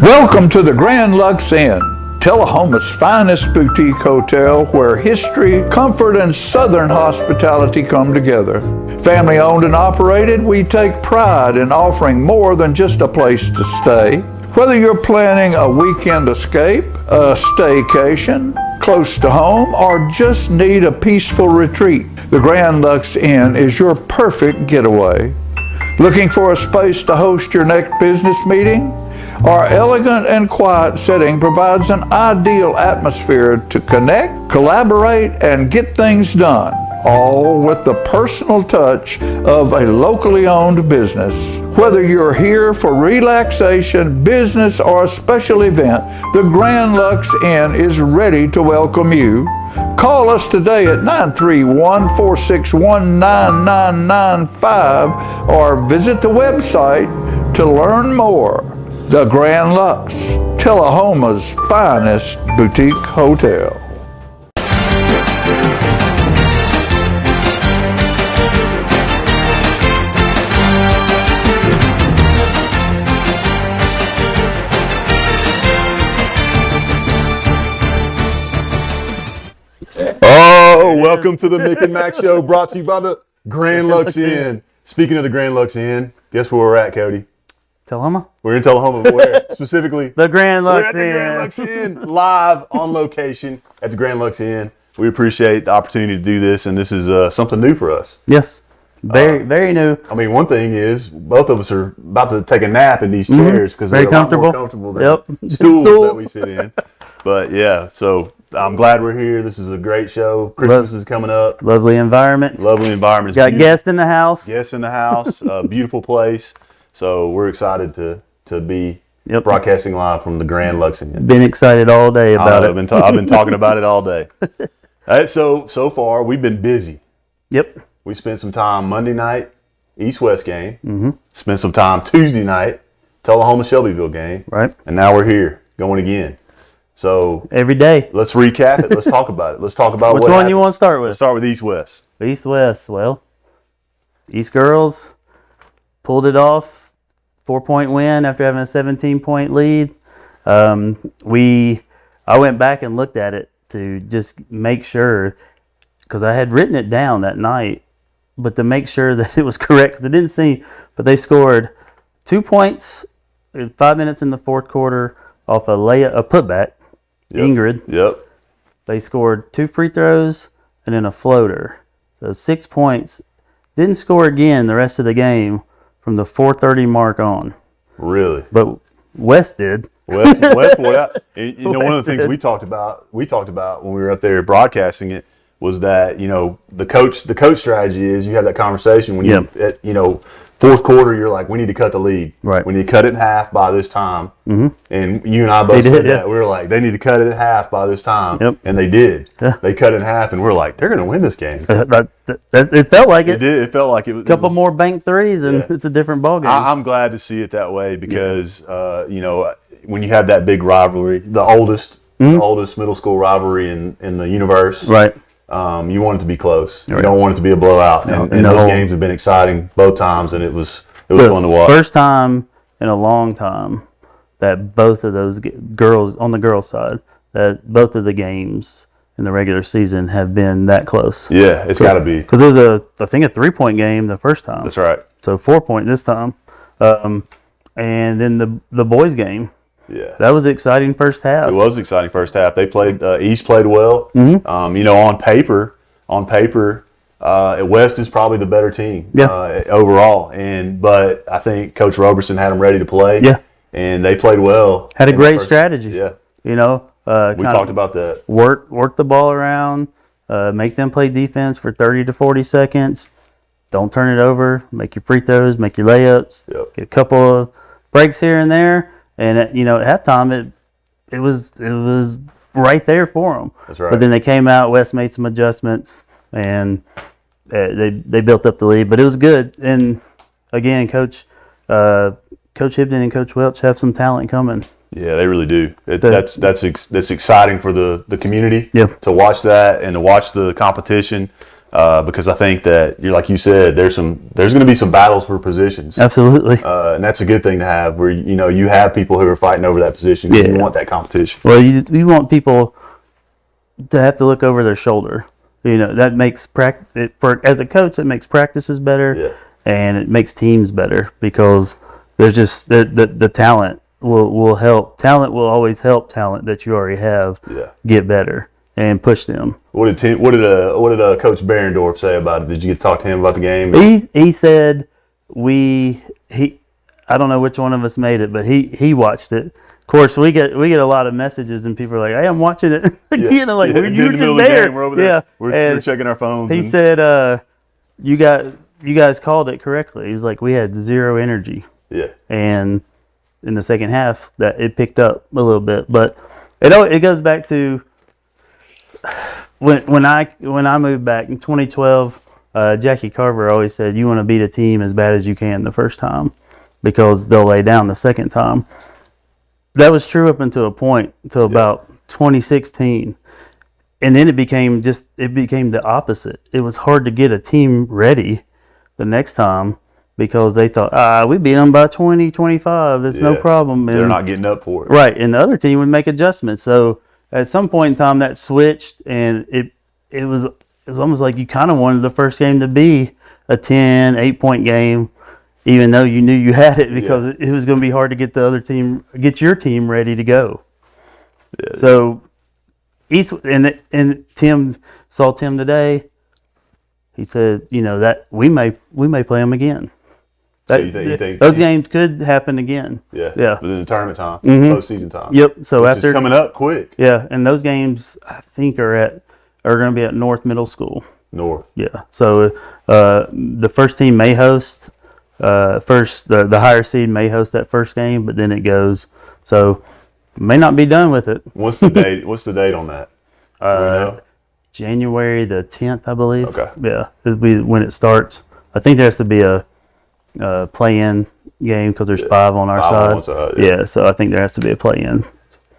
Welcome to the Grand Lux Inn, Tullahoma's finest boutique hotel where history, comfort, and southern hospitality come together. Family owned and operated, we take pride in offering more than just a place to stay. Whether you're planning a weekend escape, a staycation, close to home, or just need a peaceful retreat, the Grand Lux Inn is your perfect getaway. Looking for a space to host your next business meeting? Our elegant and quiet setting provides an ideal atmosphere to connect, collaborate, and get things done, all with the personal touch of a locally owned business. Whether you're here for relaxation, business, or a special event, the Grand Lux Inn is ready to welcome you. Call us today at 931-461-9995 or visit the website to learn more. The Grand Lux, Tullahoma's finest boutique hotel. Oh, welcome to the Mick and Mac Show, brought to you by the Grand Lux Inn. Speaking of the Grand Lux Inn, guess where we're at, Cody? Tullahoma? We're in Tullahoma, but where? Specifically? The Grand Lux We're at the Grand Lux Inn, live on location at the Grand Lux Inn. We appreciate the opportunity to do this, and this is something new for us. Yes. Very new. I mean, one thing is, both of us are about to take a nap in these chairs because they're a lot more comfortable than stools that we sit in. But yeah, so I'm glad we're here. This is a great show. Christmas is coming up. Lovely environment. Lovely environment. Got guests in the house. Guests in the house. A beautiful place. So we're excited to be broadcasting live from the Grand Lux Inn. Been excited all day about it. I've been talking about it all day. So far we've been busy. Yep. We spent some time Monday night, East-West game. Mm-hmm. Spent some time Tuesday night, Tullahoma-Shelbyville game. Right. And now we're here going again. So every day. Let's recap it. Let's talk about it. Let's talk about which one happened. you want to start with. Let's start with East-West. East-West. Well, East girls pulled it off. 4-point win after having a 17-point lead. I went back and looked at it to just make sure, because I had written it down that night, but to make sure that it was correct, because it didn't seem, but they scored 2 points in 5 minutes in the fourth quarter off a putback, Ingrid. Yep. They scored 2 free throws and then a floater. So 6 points. Didn't score again the rest of the game from the 4:30 mark on. Really? But West did. West pulled out. One of the things we talked about when we were up there broadcasting it was that, the coach strategy is you have that conversation when you fourth quarter, you're like, we need to cut the lead. Right. We need to cut it in half by this time. Mm-hmm. And you and I both said that. We were like, they need to cut it in half by this time. Yep. And they did. Yeah. They cut it in half, and we're like, they're going to win this game. It felt like it. It did. It felt like it was. A couple more bank threes, and it's a different ballgame. I'm glad to see it that way because, when you have that big rivalry, the oldest middle school rivalry in the universe. Right. You want it to be close. Right. You don't want it to be a blowout. And those games have been exciting both times, and it was fun to watch. First time in a long time that both of those girls, on the girls' side, that both of the games in the regular season have been that close. Yeah, it's got to be. Because there was I think a 3-point game the first time. That's right. So 4-point this time. And then the boys' game. Yeah, that was an exciting first half. It was an exciting first half. They played. East played well. Mm-hmm. On paper, West is probably the better team overall. But I think Coach Roberson had them ready to play. Yeah, and they played well. Had a great strategy. Yeah, we talked about that. Work the ball around. Make them play defense for 30 to 40 seconds. Don't turn it over. Make your free throws. Make your layups. Yep. Get a couple of breaks here and there. And at halftime, it was right there for them. That's right. But then they came out. West made some adjustments, and they built up the lead. But it was good. And again, Coach Hibden and Coach Welch have some talent coming. Yeah, they really do. That's exciting for the community to watch that and to watch the competition. because I think that like you said, there's going to be some battles for positions. Absolutely. And that's a good thing to have, where you have people who are fighting over that position. You want that competition. Well, you want people to have to look over their shoulder. That makes as a coach, it makes practices better, and it makes teams better, because there's just the talent will help. Talent will always help talent that you already have get better and push them. What did Coach Berendorf say about it? Did you get to talk to him about the game? He said I don't know which one of us made it, but he watched it. Of course, we get a lot of messages, and people are like, "Hey, I'm watching it." You were just there. We're over there. We're checking our phones. He said, "You guys called it correctly." He's like, "We had zero energy." Yeah. And in the second half, that it picked up a little bit, but it goes back to when I moved back in 2012. Jackie Carver always said, "You want to beat a team as bad as you can the first time, because they'll lay down the second time." That was true up until a point, until about 2016, and then it became the opposite. It was hard to get a team ready the next time, because they thought, we beat them by 20, 25. It's no problem. And they're not getting up for it. Right, and the other team would make adjustments. So at some point in time, that switched, and it was almost like you kind of wanted the first game to be a 10, 8-point game, even though you knew you had it, because it was going to be hard to get your team ready to go. Yeah. So and Tim saw Tim today. He said, that we may play them again. So you think those games could happen again? Yeah. Within the tournament time, postseason time. Yep. So which is coming up quick. Yeah, and those games I think are going to be at North Middle School. North. Yeah. So the first team may host. The higher seed may host that first game, but then it goes. So may not be done with it. What's the date? What's the date on that? January the 10th, I believe. Okay. Yeah, it'll be when it starts. I think there has to be a play-in game, because there's 5 on our side. On one side. Yeah, so I think there has to be a play-in.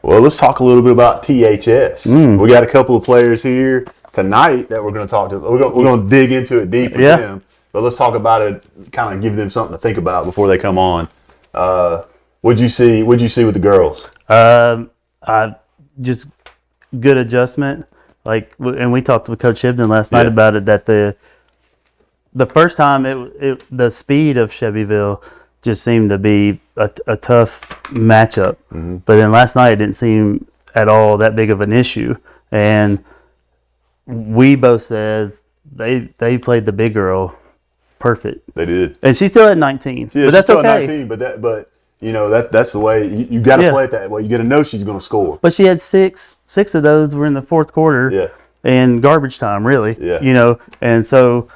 Well, let's talk a little bit about THS. We got a couple of players here tonight that we're going to talk to. We're going to dig into it deep with them. But let's talk about it, kind of give them something to think about before they come on. What'd you see with the girls? Just good adjustment. And we talked with Coach Hibden last night about it, that the first time the speed of Chevyville just seemed to be a tough matchup. But then last night it didn't seem at all that big of an issue. And we both said they played the big girl perfect. They did. And she's still at 19. Yeah, but that's still okay. At 19, but that's the way you got to play it that way. You got to know she's going to score. But she had six of those were in the fourth quarter. Yeah. And garbage time, really. Yeah. And so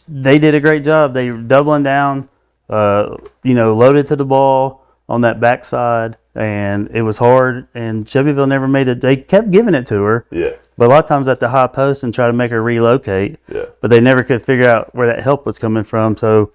they did a great job. They were doubling down, loaded to the ball on that backside, and it was hard. And Chevyville never made it. They kept giving it to her. Yeah. But a lot of times at the high post and try to make her relocate. Yeah. But they never could figure out where that help was coming from. So,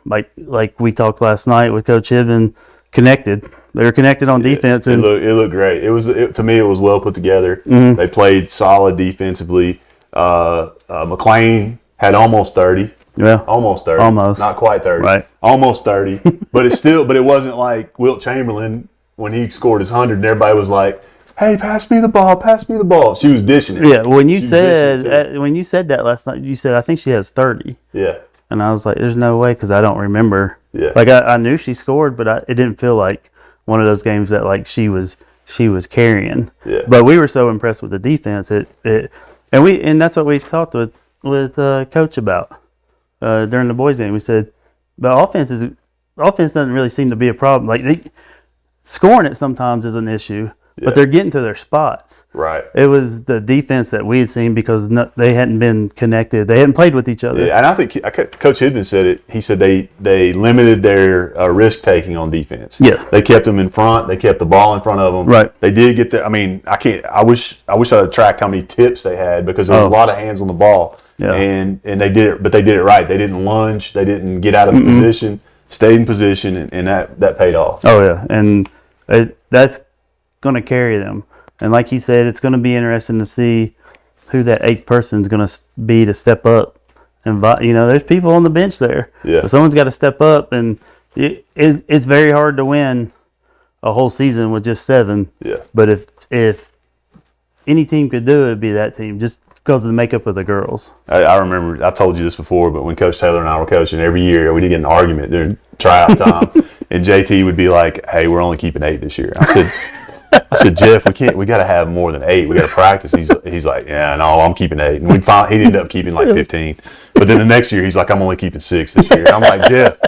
like we talked last night with Coach Hibben, connected. They were connected on defense. And it looked great. To me, it was well put together. They played solid defensively. McLean had almost 30. Yeah. Almost 30. Almost. Not quite 30. Right. Almost 30. but it wasn't like Wilt Chamberlain when he scored his 100 and everybody was like, "Hey, pass me the ball." She was dishing it. Yeah, when you said that last night, you said, "I think she has 30." Yeah. And I was like, "There's no way," because I don't remember. Yeah. Like I knew she scored, but it didn't feel like one of those games that like she was carrying. Yeah. But we were so impressed with the defense. And that's what we talked with Coach about during the boys game. We said the offense doesn't really seem to be a problem. Like scoring it sometimes is an issue. But they're getting to their spots. Right. It was the defense that we had seen because they hadn't been connected. They hadn't played with each other. Yeah, and I think Coach Hibben said it. He said they limited their risk taking on defense. Yeah. They kept them in front. They kept the ball in front of them. Right. They did get there. I mean, I wish I had tracked how many tips they had because there was a lot of hands on the ball. Yeah. And they did it, but they did it right. They didn't lunge. They didn't get out of position. Stayed in position, and that paid off. Oh yeah, and that's going to carry them. And like he said, it's going to be interesting to see who that 8th person is going to be to step up. And there's people on the bench there. Yeah. So someone's got to step up, and it's very hard to win a whole season with just 7. Yeah. But if any team could do it, it'd be that team, just because of the makeup of the girls. I remember, I told you this before, but when Coach Taylor and I were coaching, every year we'd get in an argument during tryout time, and JT would be like, "Hey, we're only keeping 8 this year." I said, "Jeff, we got to have more than 8. We got to practice." He's like, "Yeah, no, I'm keeping 8." And he'd end up keeping like 15. But then the next year, he's like, "I'm only keeping 6 this year." And I'm like, "Jeff,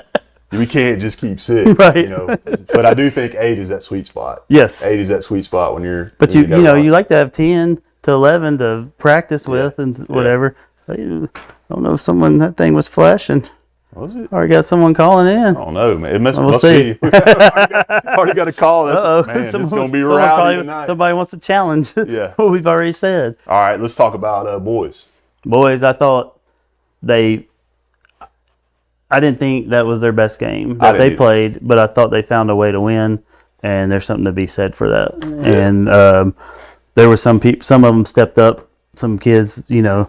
we can't just keep 6." Right. But I do think 8 is that sweet spot. Yes. 8 is that sweet spot when you're. But when you like to have 10 to 11 to practice with and whatever. I don't know if that thing was flashing. Was it? Already got someone calling in. I don't know, man. It must see. be. already got a call. Man, it's going to be rowdy tonight. Somebody wants to challenge Yeah. what we've already said. All right, let's talk about boys. Boys, I thought I didn't think that was their best game that they played, but I thought they found a way to win, and there's something to be said for that. Yeah. And there were some of them stepped up. Some kids, Knight,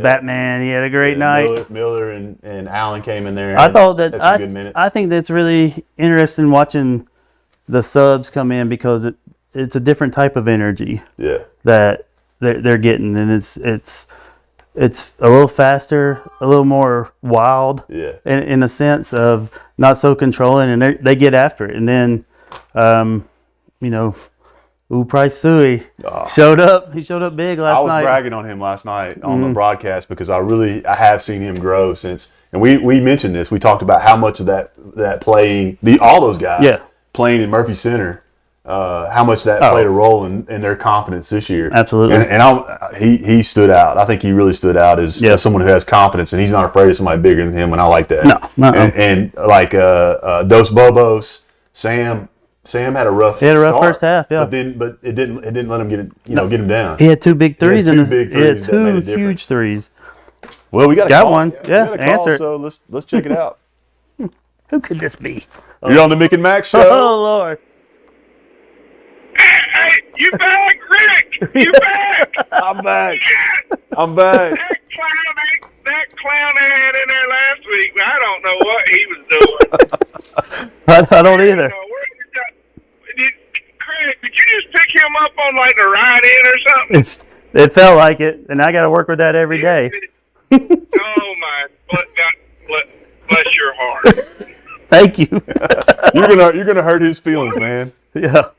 Batman, he had a great night. Miller and Allen came in there. I thought that had some good minutes. I think that's really interesting watching the subs come in, because it's a different type of energy that they're getting, and it's a little faster, a little more wild, in a sense of not so controlling, and they get after it. And then, Price Suey showed up. He showed up big last night. I was bragging on him last night on the broadcast, because I have seen him grow since. And we mentioned this. We talked about how much of that playing, all those guys playing in Murphy Center, how much that played a role in their confidence this year. Absolutely. And he stood out. I think he really stood out as someone who has confidence, and he's not afraid of somebody bigger than him, and I like that. No. And like Dos Bobos, Sam had a rough start, first half, yeah. But it didn't let him get him down. He had 2 big threes, He had 2 huge threes. Well, we got one. Yeah, answer it. So let's check it out. Who could this be? You're on the Mick and Mac Show. Oh Lord! Hey, you back, Rick? You back? I'm back. Yes. I'm back. That clown I had in there last week, I don't know what he was doing. I don't either. Craig, did you just pick him up on like the ride in or something? It felt like it, and I got to work with that every day. Oh my! God bless your heart. Thank you. You're gonna hurt his feelings, man. Yeah.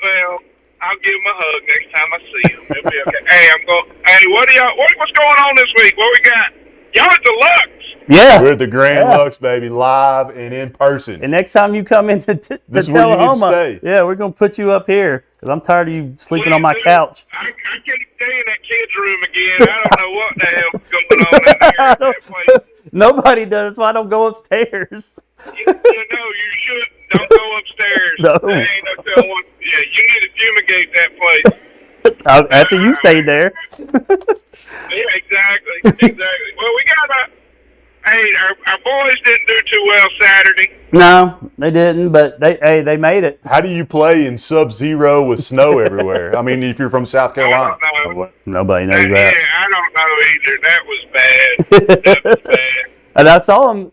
Well, I'll give him a hug next time I see him. It'll be okay. Hey, what's going on this week? What we got? Y'all at the Lux. Yeah. We're at the Grand Lux, baby, live and in person. And next time you come into this is Tullahoma, where you need to stay. Yeah, we're gonna put you up here, because I'm tired of you sleeping on my couch. I can't stay in that kid's room again. I don't know what the hell's going on in there. That place. Nobody does. That's why I don't go upstairs. You should. Don't go upstairs. No. There ain't no telling what. Yeah, you need to fumigate that place. After you stayed there. Yeah, exactly. Well, we got our boys didn't do too well Saturday. No, they didn't, but they made it. How do you play in sub-zero with snow everywhere? I mean, if you're from South Carolina. I don't know. Nobody knows that. Yeah, I don't know either. That was bad. That was bad. And I saw them.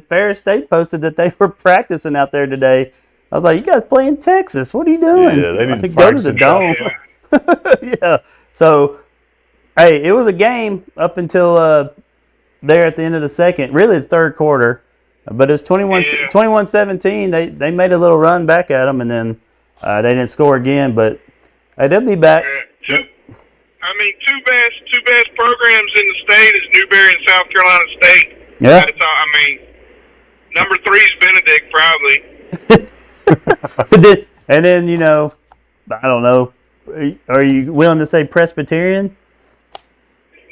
Ferris State posted that they were practicing out there today. I was like, "You guys play in Texas? What are you doing?" Yeah, they need to go to the dome. Yeah. Yeah. So, hey, it was a game up until there at the end of the second, really the third quarter. But it was 21-17. They made a little run back at them, and then they didn't score again. But they'll be back. Two best programs in the state is Newberry and South Carolina State. Yeah. That's all. Number 3 is Benedict, probably. And then, I don't know. Are you willing to say Presbyterian?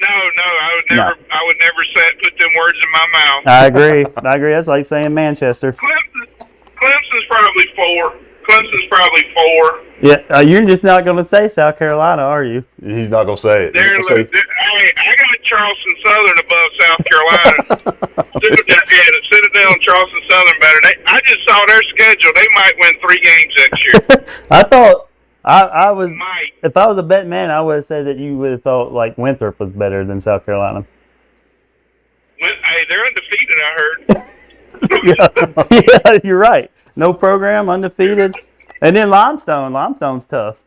No, I would never put them words in my mouth. I agree. That's like saying Manchester. Clemson's probably 4. Yeah, you're just not going to say South Carolina, are you? He's not going to say it. I got Charleston Southern above South Carolina. Citadel and Charleston Southern better. I just saw their schedule. They might win 3 games next year. I thought I was. Might. If I was a bet man, I would have said that you would have thought like Winthrop was better than South Carolina. Hey, they're undefeated, I heard. Yeah, you're right. No program, undefeated, and then Limestone. Limestone's tough.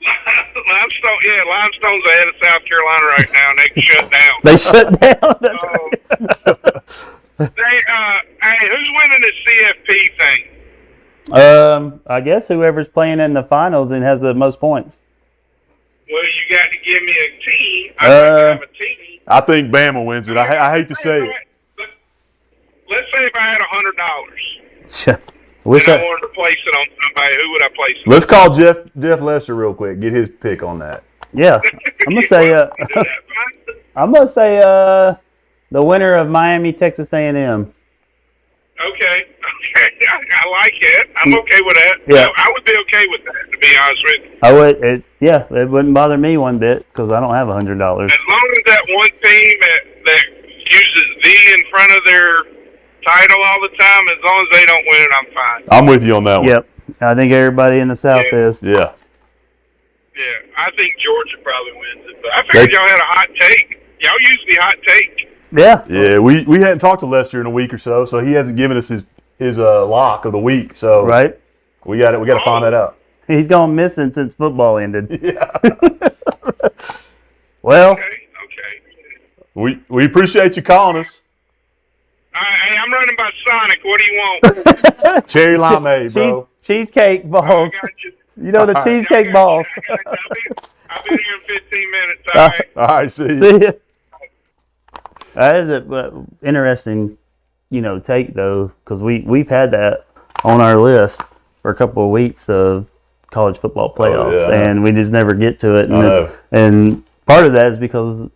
Limestone's ahead of South Carolina right now, and they can shut down. They shut down. That's right. Hey, who's winning this CFP thing? I guess whoever's playing in the finals and has the most points. Well, you got to give me a team. I have a team. I think Bama wins it. I hate to say it. Let's say if I had $100 Wish and I wanted to place it on somebody, who would I place it on? Let's call Jeff Lester real quick. Get his pick on that. Yeah, I'm gonna say. I'm gonna say the winner of Miami Texas A&M. Okay. I like it. I'm okay with that. Yeah. I would be okay with that, to be honest with you. I would. It wouldn't bother me one bit because I don't have $100. As long as that one team that uses the in front of their title all the time, as long as they don't win it, I'm fine. I'm with you on that one. Yep, I think everybody in the South is. Yeah. Yeah, I think Georgia probably wins it. But I figured y'all had a hot take. Y'all usually hot take. Yeah. Yeah, we hadn't talked to Lester in a week or so he hasn't given us his lock of the week. So Right. we got to find that out. He's gone missing since football ended. Yeah. Well, Okay. We appreciate you calling us. Hey, I'm running by Sonic. What do you want? Cherry limeade, bro. cheesecake I balls. got you. You know the cheesecake I balls. got you. I'll be here in 15 minutes. All right. All right, see you. See ya. That is an interesting, take though, because we've had that on our list for a couple of weeks of college football playoffs, yeah. and we just never get to it. I know. And part of that is because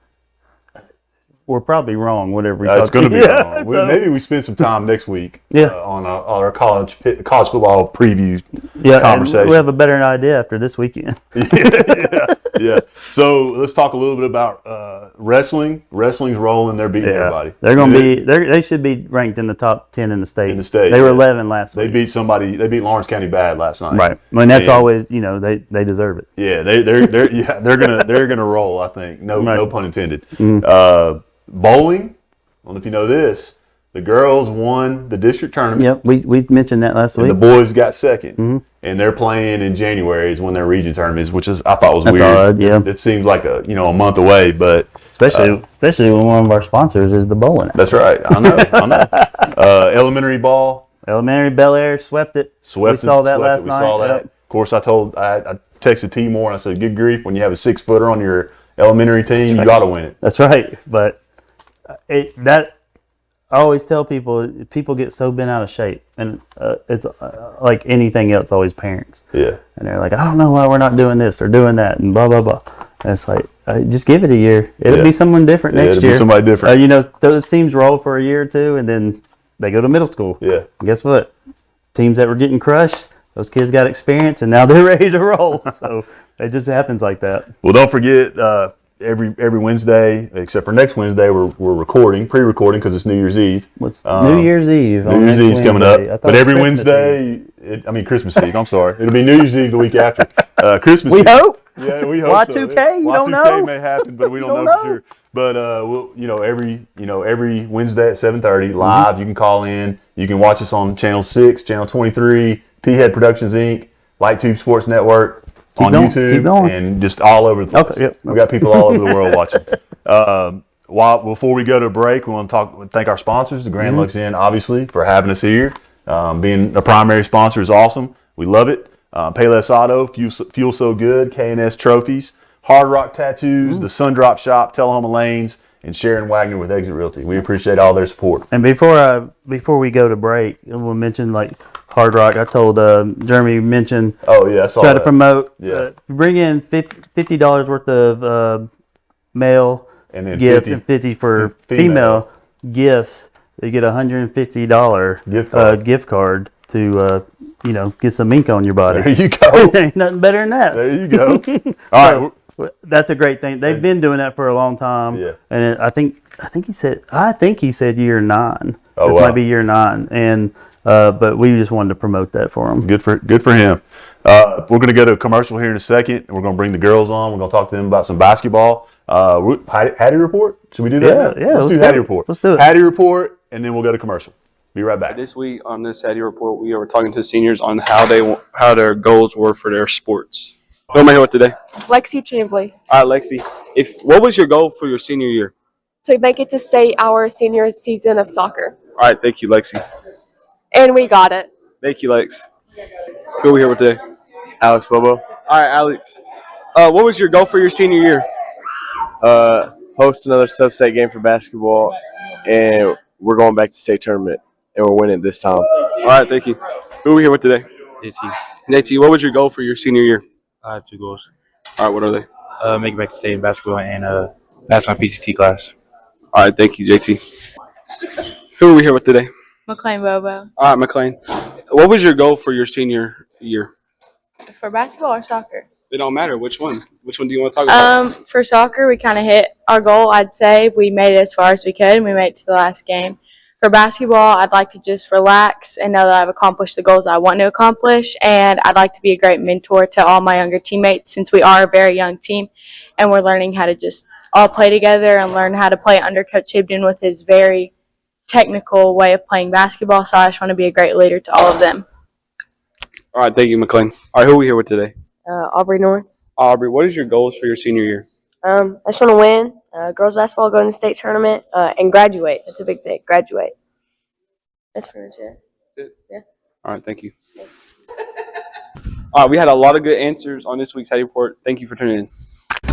we're probably wrong. Whatever we It's talk going to be wrong. so- Maybe we spend some time next week Yeah. on our college football preview conversation. And we'll have a better idea after this weekend. Yeah. So let's talk a little bit about wrestling. Wrestling's rolling. They're beating everybody. They're going to be. They should be ranked in the top 10 in the state. In the state, they were yeah. 11 last They week. beat somebody. They beat Lawrence County bad last night. Right. I mean, that's And- always. They deserve it. Yeah, they're gonna roll. I think no pun intended. Bowling. I don't know if you know this. The girls won the district tournament. Yep, we mentioned that last And week. the boys got second, and they're playing in January is when their region tournament is, which is I thought was That's weird. odd, yeah. It seems like a month away, but Especially when one of our sponsors is the bowling. that's right. I know. Elementary ball Elementary Bel Air swept it. We saw that last night. We saw that. Yep. Of course, I texted T Moore and I said, "Good grief! When you have a 6-footer on your elementary team, you got to win it." That's right. But I always tell people get so bent out of shape, and it's like anything else, always parents. Yeah. And they're like, I don't know why we're not doing this or doing that, and blah blah blah. And it's like, just give it a year. It'll be someone different next it'll year. be somebody different. Those teams roll for a year or two, and then they go to middle school. Yeah. And guess what? Teams that were getting crushed, those kids got experience, and now they're ready to roll. So it just happens like that. Well, don't forget every Wednesday, except for next Wednesday, we're pre-recording because it's New Year's Eve. What's New Year's Eve? New Year's Eve's coming Wednesday. I up, thought but it was every Christmas Wednesday, Christmas Eve. I'm sorry, it'll be New Year's Eve the week after. Christmas. We Eve. hope. Yeah, we hope. Y2K, you don't Y2K know. may happen, but we don't don't know for know. sure. But every Wednesday at 7:30 live, you can call in. You can watch us on Channel 6, Channel 23, P-Head Productions Inc., Light Tube Sports Network. On going, YouTube keep going. and just all over the place. Okay, yep. We've got people all over the world watching. Before we go to break, we want to thank our sponsors, the Grand Lux Inn, obviously, for having us here. Being a primary sponsor is awesome. We love it. Payless Auto, Fuel So Good, K&S Trophies, Hard Rock Tattoos, the Sundrop Shop, Tullahoma Lanes, and Sharon Wagner with Exit Realty. We appreciate all their support. And before we go to break, we'll mention like Hard Rock. I told Jeremy mention. Oh yeah, I saw try that. to promote. Yeah. Bring in $50 worth of male And then gifts 50 and 50 for female. female gifts. You get $150 gift card to get some ink on your body. There you go. There ain't nothing better than that. There you go. All right. That's a great thing. They've been doing that for a long time. Yeah. And I think he said year 9. Oh, This wow. might be year 9. And but we just wanted to promote that for them. Good for him. We're going to go to a commercial here in a second, and we're going to bring the girls on. We're going to talk to them about some basketball. Hattie Report? Should we do that? Yeah. Let's do Hattie Report. Let's do it. Hattie Report, and then we'll go to commercial. Be right back. This week on this Hattie Report, we are talking to seniors on how their goals were for their sports. Who am I here with today? Lexi Chambley. All right, Lexi. What was your goal for your senior year? To make it to state our senior season of soccer. All right, thank you, Lexi. And we got it. Thank you, Lex. Who are we here with today? Alex Bobo. All right, Alex. What was your goal for your senior year? Host another sub-state game for basketball, and we're going back to state tournament, and we're winning this time. All right, thank you. Who are we here with today? JT. JT, what was your goal for your senior year? I had 2 goals. All right, what are they? Make it back to state in basketball and pass my PCT class. All right, thank you, JT. Who are we here with today? McLean Bobo. All right, McLean. What was your goal for your senior year? For basketball or soccer? It don't matter. Which one? Which one do you want to talk about? For soccer, we kind of hit our goal. I'd say we made it as far as we could, and we made it to the last game. For basketball, I'd like to just relax and know that I've accomplished the goals I want to accomplish, and I'd like to be a great mentor to all my younger teammates since we are a very young team, and we're learning how to just all play together and learn how to play under Coach Hibden with his very technical way of playing basketball. So I just want to be a great leader to all of them. All right, thank you, McLean. All right, who are we here with today? Aubrey North. Aubrey, what is your goals for your senior year? I just want to win girls basketball, go to the state tournament, and graduate. That's a big thing. Graduate. That's pretty much it. That's it? Yeah. All right, thank you. Thanks. All right, we had a lot of good answers on this week's Hattie Report. Thank you for tuning in.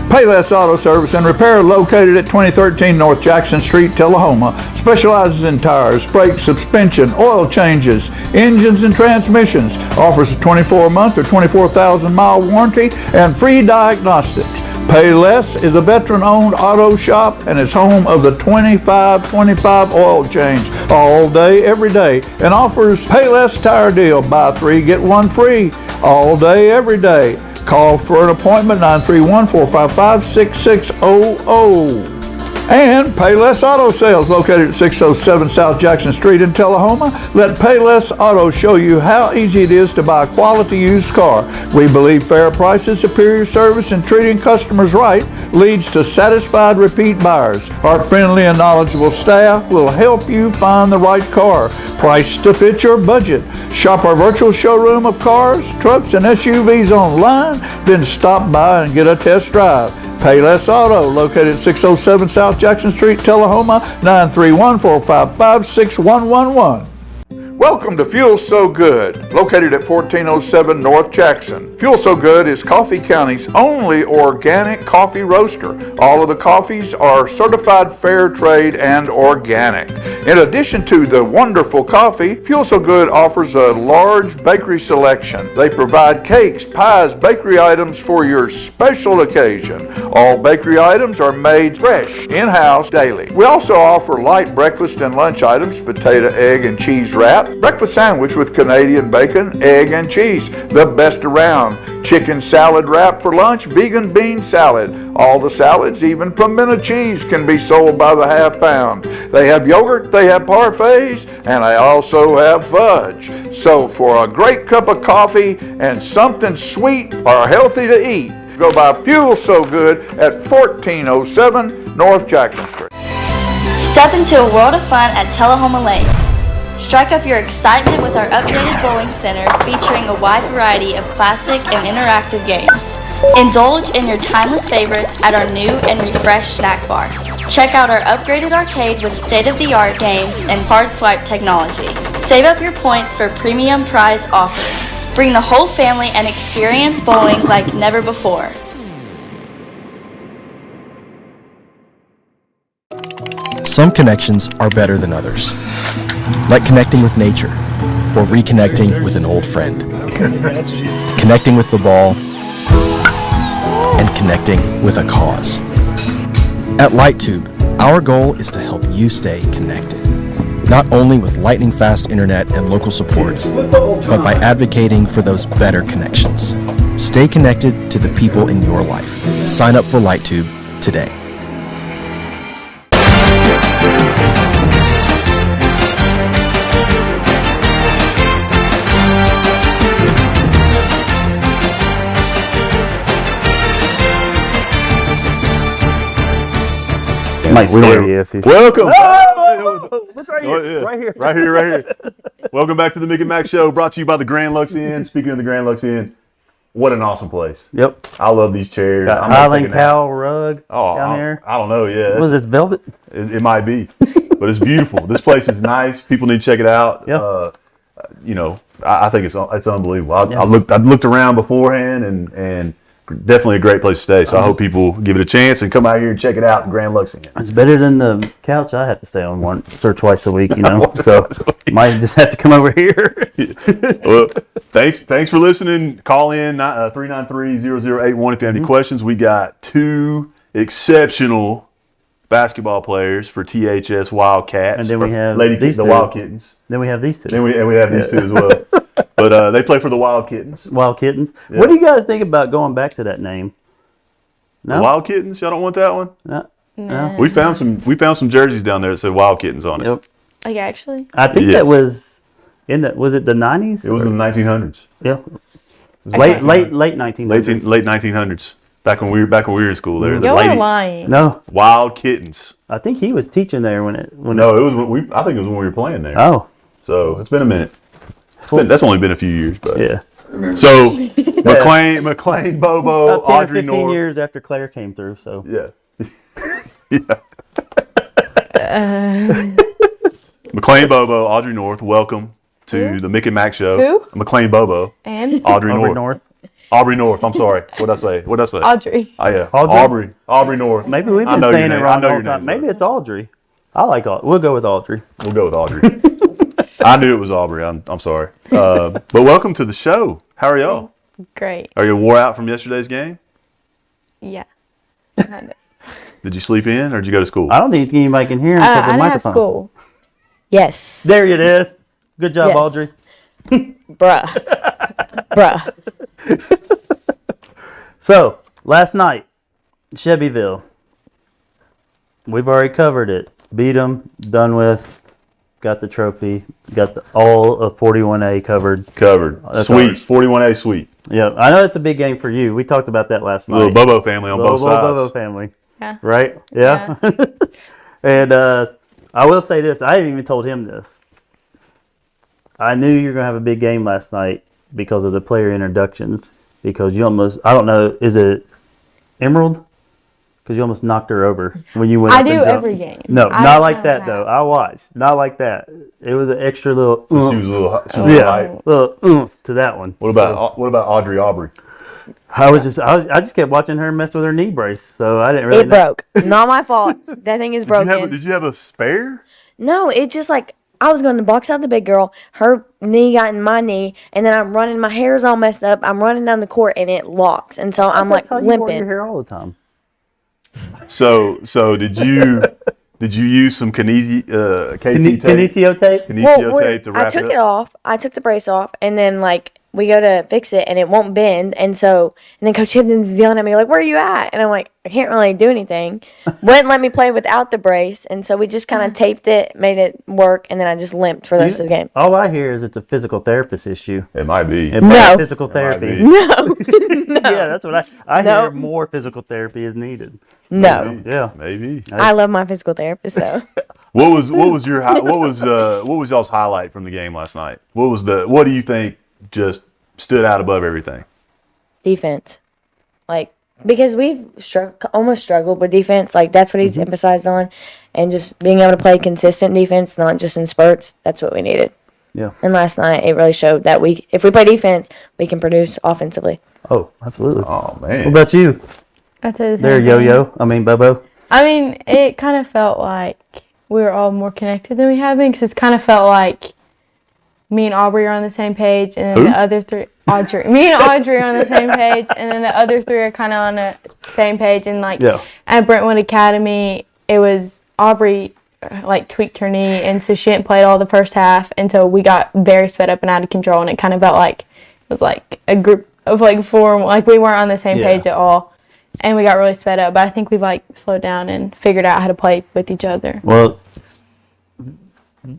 Payless Auto Service and Repair, located at 2013 North Jackson Street, Tullahoma, specializes in tires, brakes, suspension, oil changes, engines, and transmissions. Offers a 24-month or 24,000-mile warranty and free diagnostics. Payless is a veteran-owned auto shop and is home of the 25-25 oil change all day, every day, and offers Payless Tire Deal. Buy 3, get 1 free all day, every day. Call for an appointment, 931-455-6600. And Payless Auto Sales, located at 607 South Jackson Street in Tullahoma. Let Payless Auto show you how easy it is to buy a quality used car. We believe fair prices, superior service, and treating customers right leads to satisfied repeat buyers. Our friendly and knowledgeable staff will help you find the right car, priced to fit your budget. Shop our virtual showroom of cars, trucks, and SUVs online, then stop by and get a test drive. Payless Auto, located at 607 South Jackson Street, Tullahoma, 931-455-6111. Welcome to Fuel So Good, located at 1407 North Jackson. Fuel So Good is Coffee County's only organic coffee roaster. All of the coffees are certified fair trade and organic. In addition to the wonderful coffee, Fuel So Good offers a large bakery selection. They provide cakes, pies, bakery items for your special occasion. All bakery items are made fresh, in-house, daily. We also offer light breakfast and lunch items, potato, egg, and cheese wrap, breakfast sandwich with Canadian bacon, egg, and cheese, the best around. Chicken salad wrap for lunch, vegan bean salad. All the salads, even pimento cheese, can be sold by the half pound. They have yogurt, they have parfaits, and they also have fudge. So for a great cup of coffee and something sweet or healthy to eat, go by Fuel So Good at 1407 North Jackson Street. Step into a world of fun at Tullahoma Lanes. Strike up your excitement with our updated bowling center featuring a wide variety of classic and interactive games. Indulge in your timeless favorites at our new and refreshed snack bar. Check out our upgraded arcade with state-of-the-art games and hard swipe technology. Save up your points for premium prize offerings. Bring the whole family and experience bowling like never before. Some connections are better than others. Like connecting with nature, or reconnecting with an old friend. Connecting with the ball, and connecting with a cause. At LightTube, our goal is to help you stay connected. Not only with lightning-fast internet and local support, but by advocating for those better connections. Stay connected to the people in your life. Sign up for LightTube today. Might scare you if you. Welcome. What's right here? Oh, yeah. Right here. Right here. Right here. Welcome back to the Mick and Mac Show, brought to you by the Grand Lux Inn. Speaking of the Grand Lux Inn, what an awesome place. Yep. I love these chairs. Got Highland cow rug down here. I don't know. Yeah. Was it velvet? It might be, but it's beautiful. This place is nice. People need to check it out. Yep. You know, I think it's unbelievable. I looked around beforehand and definitely a great place to stay. So I hope people give it a chance and come out here and check it out in Grand Lux Inn. It's better than the couch I have to stay on once or twice a week, you know. So might just have to come over here. Well, thanks for listening. Call in 393-0081 if you have any questions. We got 2 exceptional basketball players for THS Wildcats. And then we have the Wild Kittens. Then we have these 2. And we have these 2 as well. But they play for the Wild Kittens. Wild Kittens. Yeah. What do you guys think about going back to that name? No? The Wild Kittens? Y'all don't want that one? No. We found some jerseys down there that said Wild Kittens on it. Yep. Like actually? I think that was was it the 90s? It was in the 1900s. Yeah. Late 1900s. Late 1900s. Back when we were in school there. Y'all are lying. No. Wild Kittens. I think he was teaching there when it was I think it was when we were playing there. Oh. So it's been a minute. That's only been a few years, but yeah. So McLean, Bobo, about 10 Audrey 15 North. years after Claire came through. So yeah. McLean, Bobo, Audrey North. Welcome to the Mick and Mac Show. Who? McLean, Bobo, and Audrey North. Aubrey North. I'm sorry. What'd I say? Audrey. Oh yeah. Audrey. Aubrey North. maybe we've been saying it wrong the whole time. Maybe it's Audrey. I like Audrey. We'll go with Audrey. We'll go with Audrey. I knew it was Aubrey. I'm sorry. But welcome to the show. How are y'all? Great. Are you wore out from yesterday's game? Yeah. Kind of. Did you sleep in or did you go to school? I don't think anybody can hear him because of the I didn't have microphone. school. Yes. There you did. Good job, Yes. Audrey. Bruh. So, last night, Chevyville. We've already covered it. Beat them, done with, got the trophy, got all of 41A covered. That's Sweet. ours. 41A sweet. Yeah, I know it's a big game for you. We talked about that last night. Little Bobo family on both sides. Bobo family. Yeah. Right? Yeah. And I will say this. I hadn't even told him this. I knew you were going to have a big game last night because of the player introductions. Because you almost, I don't know, is it Emerald? Because you almost knocked her over when you went I up do and jumped. every game. No, I not like know that how. though. I watched. Not like that. It was an extra little. So she was a little hype. Little oomph to that one. What about Audrey Aubrey? I just kept watching her mess with her knee brace, so I didn't really. It broke. Not my fault. That thing is broken. Did you have a spare? No, it just like I was going to box out the big girl. Her knee got in my knee, and then I'm running. My hair's all messed up. I'm running down the court, and it locks, and so I'm like That's how you wore your limping. hair all the time. So did you use some KT tape? Kinesio tape? Kinesio tape to wrap I took it it up? off. I took the brace off, and then like we go to fix it, and it won't bend, and then Coach Hibden's yelling at me like, "Where are you at?" And I'm like, "I can't really do anything." Wouldn't let me play without the brace, and so we just kind of taped it, made it work, and then I just limped for the rest of the game. All I hear is it's a physical therapist issue. It might be. No. Physical therapy. No. Yeah, that's what I No. hear. More physical therapy is needed. No. Yeah. Maybe. I love my physical therapist though. What was y'all's highlight from the game last night? What do you think just stood out above everything? Defense. Like, because we've almost struggled with defense. Like, that's what he's emphasized on. And just being able to play consistent defense, not just in spurts, that's what we needed. Yeah. And last night, it really showed that if we play defense, we can produce offensively. Oh, absolutely. Oh, man. What about you? I'd say the There, same thing. Yo-Yo. I mean, Bobo. I mean, it kind of felt like we were all more connected than we have been, because it's kind of felt like me and Aubrey are on the same page, and then the other three, me and Audrey are on the same page, and then the other three are kind of on the same page. And like at Brentwood Academy, it was Aubrey like tweaked her knee, and so she didn't play all the first half, and so we got very sped up and out of control, and it kind of felt like it was like a group of like four, like we weren't on the same page at all. And we got really sped up, but I think we've like slowed down and figured out how to play with each other. Well,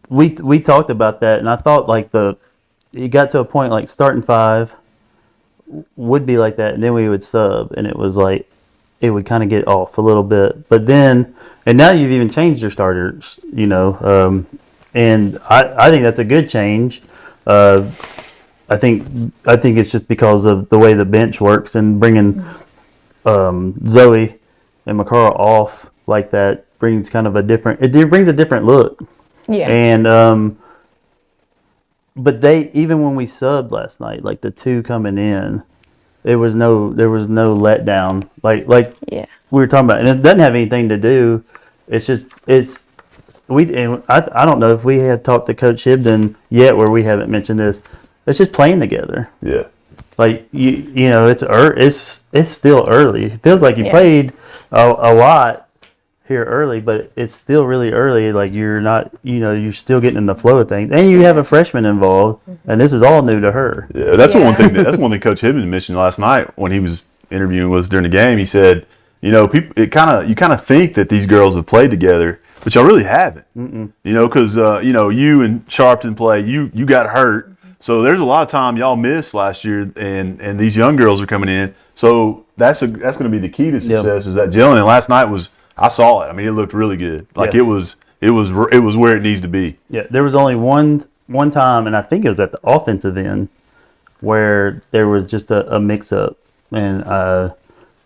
we talked about that, and I thought like it got to a point like starting five would be like that, and then we would sub, and it it would kind of get off a little bit. But then, and now you've even changed your starters, you know, and I think that's a good change. I think it's just because of the way the bench works, and bringing Zoe and Makara off like that brings kind of it brings a different look. Yeah. And but even when we subbed last night, like the two coming in, there was no letdown. Like yeah. we were talking about, and it doesn't have anything to do. It's just I don't know if we had talked to Coach Hibden yet, where we haven't mentioned this. It's just playing together. Yeah. Like you know, it's still early. It feels like you played a lot here early, but it's still really early. Like you're not, you know, you're still getting in the flow of things, and you have a freshman involved, and this is all new to her. Yeah, that's one thing. That's one thing Coach Hibben mentioned last night when he was interviewing us during the game. He said, you know, you kind of think that these girls have played together, but y'all really haven't. You know, because you know, you and Sharpton play. You got hurt. So there's a lot of time y'all missed last year, and these young girls are coming in. So that's going to be the key to success is that gelling. And last night I saw it. I mean, it looked really good. Like it was where it needs to be. Yeah, there was only one time, and I think it was at the offensive end, where there was just a mix up, and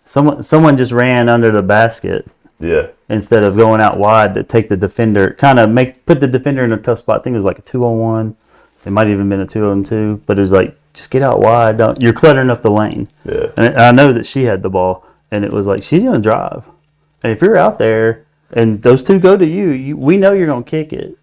someone just ran under the basket. Yeah. Instead of going out wide to take the defender, put the defender in a tough spot. I think it was like a 2-on-1. It might have even been a 2-on-2, but it was like, just get out wide. You're cluttering up the lane. Yeah. And I know that she had the ball, and it was like, she's going to drive. And if you're out there and those two go to you, we know you're going to kick it.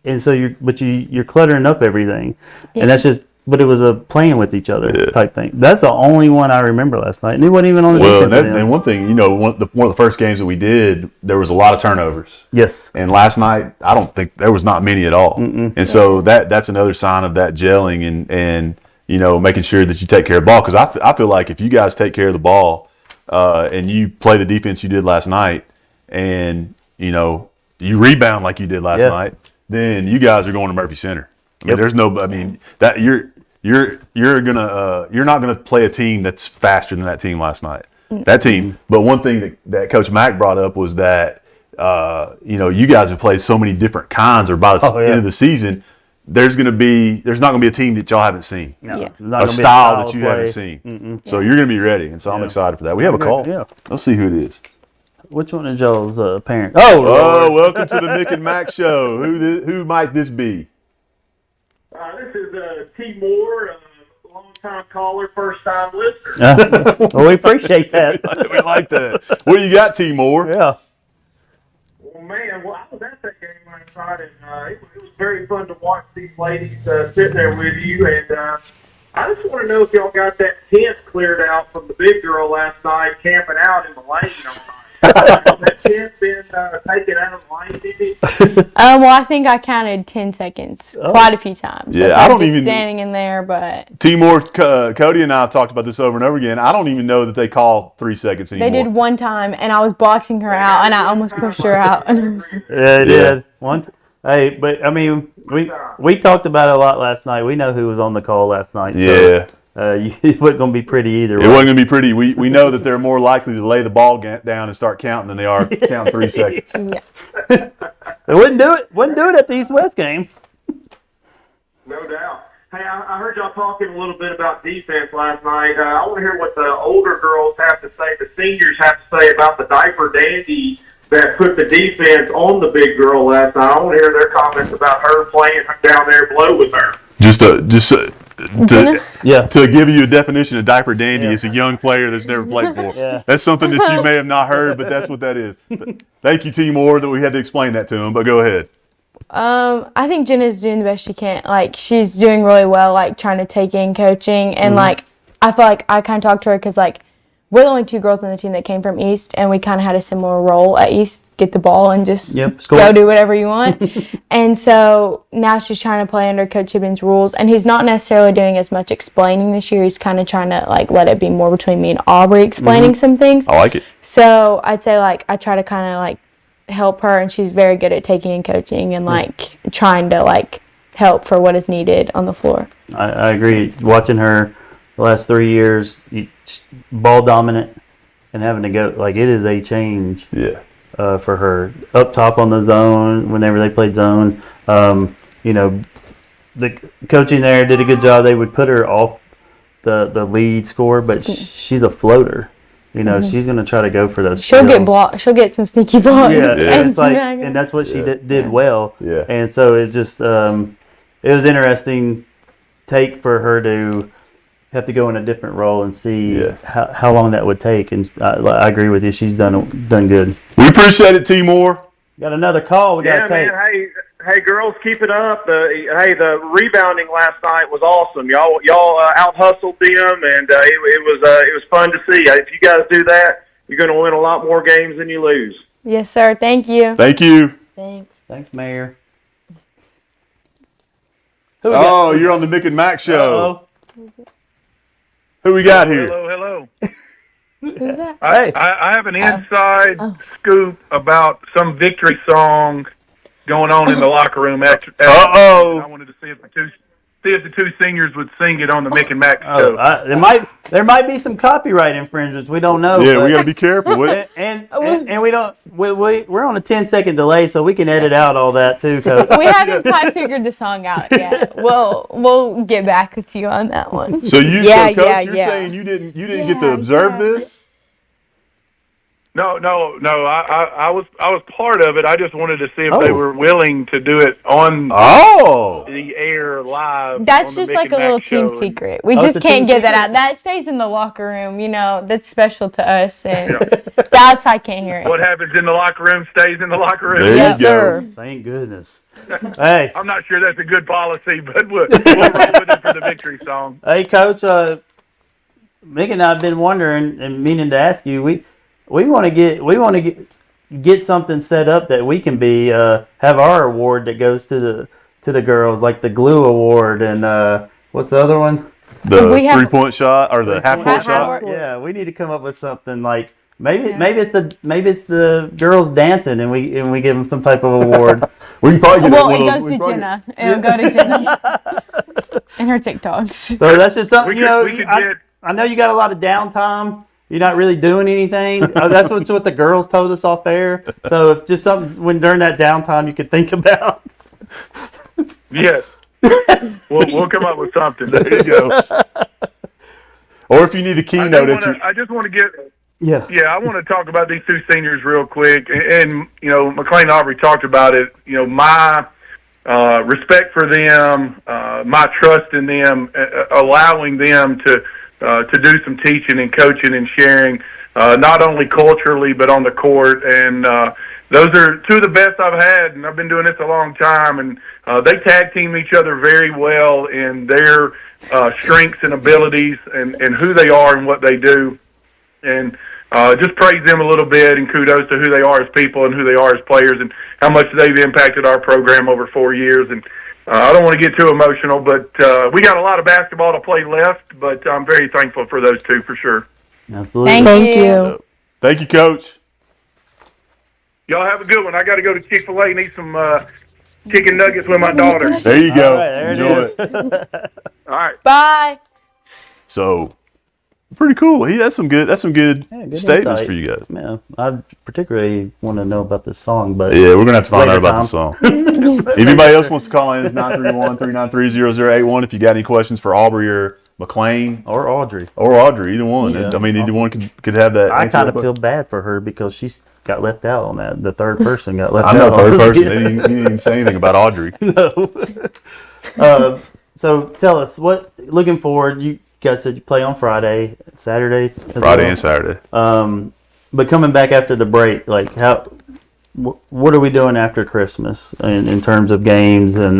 And so you're cluttering up everything. Yeah. And that's just, but it was a playing with each other type thing. That's the only one I remember last night. And it wasn't even on the defense end. And one thing, you know, one of the first games that we did, there was a lot of turnovers. Yes. And last night, I don't think there was not many at all. And so that's another sign of that gelling and you know, making sure that you take care of the ball. Because I feel like if you guys take care of the ball and you play the defense you did last night, and you know you rebound like you did last night, then you guys are going to Murphy Center. I mean, there's no. I mean that you're not gonna play a team that's faster than that team last night. That team. But one thing that Coach Mack brought up was that you know, you guys have played so many different kinds, or by the end of the season, there's not gonna be a team that y'all haven't seen. No, a style that you haven't seen. So you're gonna be ready, and so I'm excited for that. We have a call. Yeah. Let's see who it is. Which one is y'all's parent? Welcome to the Mick and Mac Show. Who might this be? This is T. Moore, long-time caller, first-time listener. Well, we appreciate that. We like that. What do you got, T. Moore? Yeah. Well, man, I was at that game last night, and it was very fun to watch these ladies sitting there with you. And I just want to know if y'all got that tent cleared out from the big girl last night, camping out in the lane all night. Has that tent been taken out of the lane, did it? Well, I think I counted 10 seconds quite a few times. Yeah, so I don't just even standing in there, but Timor, Cody, and I have talked about this over and over again. I don't even know that they call 3 seconds anymore. they did one time, and I was boxing her out, and I almost pushed her out. Yeah, they did. Hey, but I mean, we talked about it a lot last night. We know who was on the call last night. Yeah. So, it wasn't going to be pretty either. It wasn't going to be pretty. We know that they're more likely to lay the ball down and start counting than they are counting 3 seconds. Yeah. They wouldn't do it at the East-West game. No doubt. Hey, I heard y'all talking a little bit about defense last night. I want to hear what the older girls have to say, the seniors have to say about the diaper dandy that put the defense on the big girl last night. I want to hear their comments about her playing down there below with her. To give you a definition of diaper dandy, it's a young player that's never played before. That's something that you may have not heard, but that's what that is. Thank you, T. Moore, that we had to explain that to him, but go ahead. I think Jenna's doing the best she can. Like, she's doing really well, like, trying to take in coaching. And, like, I feel like I kind of talked to her because, like, we're the only 2 girls on the team that came from East, and we kind of had a similar role at East. Get the ball and just go do whatever you want. And so now she's trying to play under Coach Hibben's rules, and he's not necessarily doing as much explaining this year. He's kind of trying to like let it be more between me and Aubrey explaining some things. I like it. So I'd say like I try to kind of like help her, and she's very good at taking in coaching and like trying to like help for what is needed on the floor. I agree. Watching her the last 3 years, ball dominant. and having to go, like, it is a change. Yeah. For her up top on the zone whenever they played zone. The coaching there did a good job. They would put her off the lead score, but she's a floater. She's going to try to go for those. She'll get blocked. She'll get some sneaky blocks. Yeah. And it's like, and that's what she did well. Yeah. And so it's just it was interesting take for her to have to go in a different role and see how long that would take. And I agree with you. She's done good. We appreciate it, Timor. Got another call. We got to take. Man, hey, girls, keep it up. The rebounding last night was awesome. Y'all out hustled them, and it was fun to see. If you guys do that, you're going to win a lot more games than you lose. Yes, sir. Thank you. Thank you. Thanks, Mayor. You're on the Mick and Mac Show. Who we got here? Hello. Who's that? I have an inside scoop about some victory song going on in the locker room after. I wanted to see if the two seniors would sing it on the Mick and Mac Show. There might be some copyright infringements. We don't know. Yeah, we got to be careful with it. And we don't. We're on a 10-second delay, so we can edit out all that too, Coach. We haven't quite figured the song out yet. We'll get back with you on that one. So Coach, you're saying you didn't get to observe this? No. I was part of it. I just wanted to see if they were willing to do it on the air live. That's just like a little team secret. We just can't get that out. That stays in the locker room. That's special to us, and the outside can't hear it. What happens in the locker room stays in the locker room. There you go. Sir. Thank goodness. Hey, I'm not sure that's a good policy, but we'll roll with it for the victory song. Hey, Coach. Mick and I have been wondering and meaning to ask you. We want to get something set up that we can have our award that goes to the girls, like the glue award and what's the other one? The 3-point shot or the half-court shot. Yeah, we need to come up with something like maybe it's the girls dancing and we give them some type of award. We can probably get it goes to Jenna. It'll go to Jenna and her TikToks. So that's just something I know you got a lot of downtime. You're not really doing anything. That's what the girls told us off air. So if just something during that downtime you could think about. Yes. We'll come up with something. There you go. Or if you need a keynote. I just want to get. Yeah. Yeah, I want to talk about these two seniors real quick. And McLean Aubrey talked about it. My respect for them, my trust in them, allowing them to do some teaching and coaching and sharing, not only culturally but on the court. And those are two of the best I've had, and I've been doing this a long time. And they tag team each other very well in their strengths and abilities and who they are and what they do. And just praise them a little bit and kudos to who they are as people and who they are as players and how much they've impacted our program over 4 years. And I don't want to get too emotional, but we got a lot of basketball to play left, but I'm very thankful for those two for sure. Absolutely. Thank you. Thank you, Coach. Y'all have a good one. I got to go to Chick-fil-A and eat some chicken nuggets with my daughter. There you go. All right, Enjoy it. All right. Bye. So, pretty cool. That's some good statements insight. for you guys. Yeah, I particularly want to know about this song, but yeah, we're gonna have to find out about time. the song. If anybody else wants to call in, it's 931-393-0081. If you got any questions for Aubrey or McLean or Audrey, either one. Yeah. I mean, either one could have that. I kind of feel bad for her because she got left out on that. The third person got left out. I'm not the third person. He didn't even say anything about Audrey. No. So tell us looking forward. You guys said you play on Friday, Saturday. And Saturday. But coming back after the break, like what are we doing after Christmas in terms of games and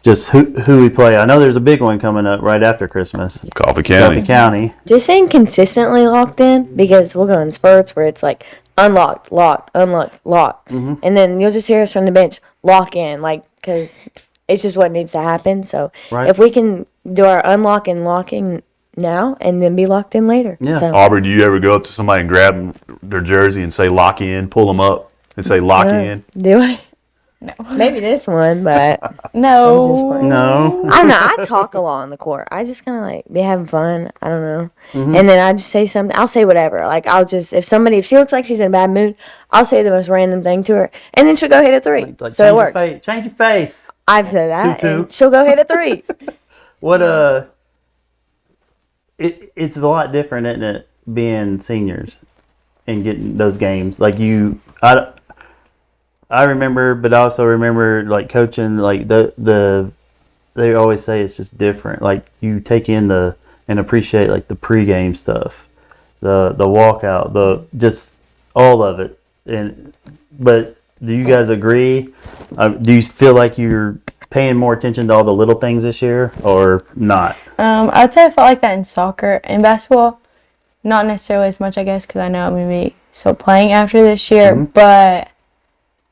just who we play? I know there's a big one coming up right after Christmas. Coffee County. Just saying consistently locked in, because we'll go in spurts where it's like unlocked, locked, unlocked, locked. Mm-hmm. And then you'll just hear us from the bench, lock in, because it's just what needs to happen. So if we can do our unlock and locking now and then be locked in later. Yeah. So. Aubrey, do you ever go up to somebody and grab their jersey and say lock in, pull them up and say lock in? Do I? No. Maybe this one, but No. I'm just playing. No. I don't know. I talk a lot on the court. I just kind of like be having fun. I don't know. Mm-hmm. And then I just say something. I'll say whatever. Like if she looks like she's in a bad mood, I'll say the most random thing to her, and then she'll go hit a three. Like So it works. Change your face. I've said that, 2-2. and she'll go hit a three. What it's a lot different, isn't it, being seniors and getting those games? Like I remember, but I also remember like coaching. Like they always say it's just different. Like you take in and appreciate like the pregame stuff, the walkout, just all of it. But do you guys agree? Do you feel like you're paying more attention to all the little things this year, or not? I'd say I felt like that in soccer. In basketball, not necessarily as much, I guess, because I know I'm going to be still playing after this year. But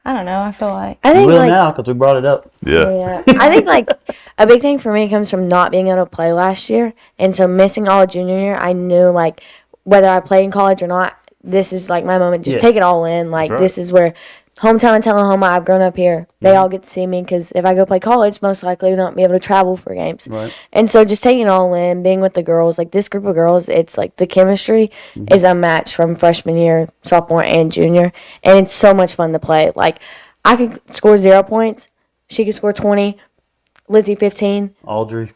I don't know. I feel like I think we will like now because we brought it up. Yeah. I think like a big thing for me comes from not being able to play last year, and so missing all junior year. I knew like whether I play in college or not, this is like my moment. Just take it all in. Like this is where hometown in Tullahoma. I've grown up here. They all get to see me because if I go play college, most likely I won't be able to travel for games. Right. And so just taking it all in, being with the girls, like this group of girls, it's like the chemistry is unmatched from freshman year, sophomore, and junior, and it's so much fun to play. Like I could score 0 points. She could score 20. Lizzie 15. Audrey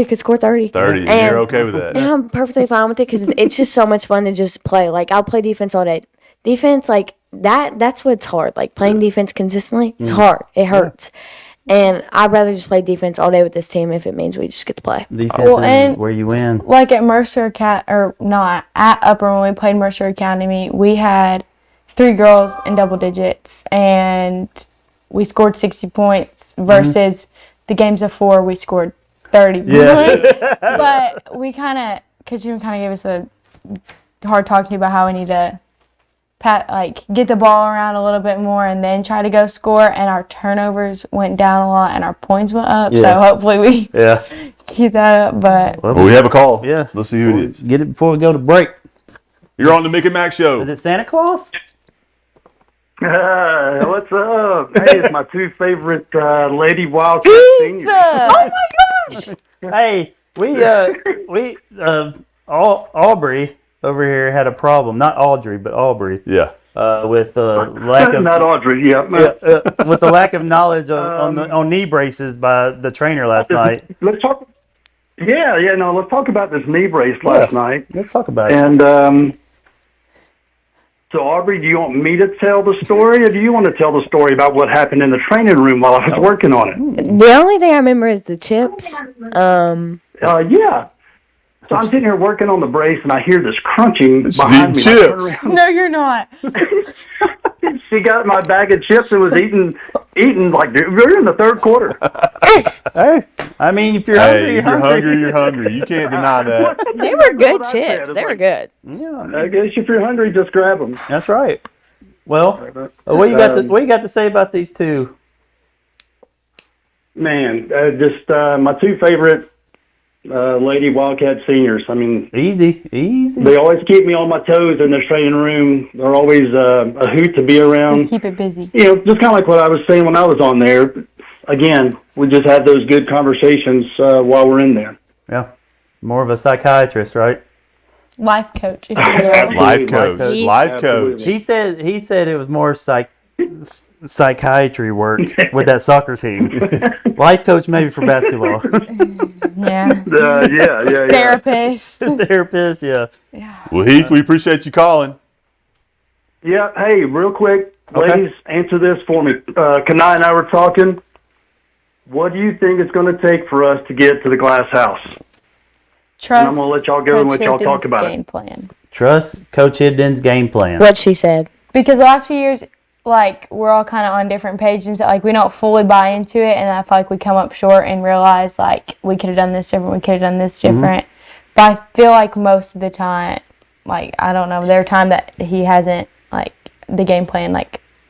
could score 30. 30. And you're okay with that? And I'm perfectly fine with it because it's just so much fun to just play. Like, I'll play defense all day. Defense, like, that's what's hard. Like, playing defense consistently, it's hard. It hurts. And I'd rather just play defense all day with this team if it means we just get to play. Defense is where you win. Like at Mercer at Upper, when we played Mercer Academy, we had 3 girls in double digits, and we scored 60 points versus the games of 4, we scored 30 points. But we Coach Jim gave us a hard talk to you about how we need to get the ball around a little bit more and then try to go score, and our turnovers went down a lot and our points went up. So hopefully we keep that up. But well, we have a call. Yeah. Let's see who it is. Get it before we go to break. You're on the Mick and Mac Show. Is it Santa Claus? What's up? Hey, it's my 2 favorite Lady Wildcat seniors. Oh my gosh! Hey, Aubrey over here had a problem. Not Audrey, but Aubrey. Yeah. With lack of not Audrey. Yeah. With the lack of knowledge on knee braces by the trainer last night. Let's talk. Let's talk about this knee brace last night. Let's talk about it. And so, Aubrey, do you want me to tell the story, or do you want to tell the story about what happened in the training room while I was working on it? The only thing I remember is the chips. Yeah. So I'm sitting here working on the brace, and I hear this crunching behind me. Chips. I turn around. No, you're not. She got my bag of chips and was eating like we're in the 3rd quarter. Hey, I mean, if you're hungry, you're hungry. You can't deny that. They were good chips. They were good. Yeah, I guess if you're hungry, just grab them. That's right. Well, what you got to say about these 2? Man, just my 2 favorite Lady Wildcat seniors. I mean, easy. They always keep me on my toes in the training room. They're always a hoot to be around. We keep it busy. Just kind of like what I was saying when I was on there. Again, we just have those good conversations while we're in there. Yeah, more of a psychiatrist, right? Life coach. If you will. Life coach. He said it was more psychiatry work with that soccer team. Life coach maybe for basketball. Yeah. Therapist. Therapist, yeah. Well, Heath, we appreciate you calling. Yeah. Hey, real quick, ladies, answer this for me. Kanai and I were talking. What do you think it's going to take for us to get to the glass house? Trust. And I'm going to let y'all go and let y'all talk about game it. Plan. Trust Coach Hibden's game plan. What she said. Because the last few years, we're all kind of on different pages. We don't fully buy into it, and I feel like we come up short and realize, we could have done this different, we could have done this different. But I feel like most of the time, I don't know, there are times that he hasn't, the game plan,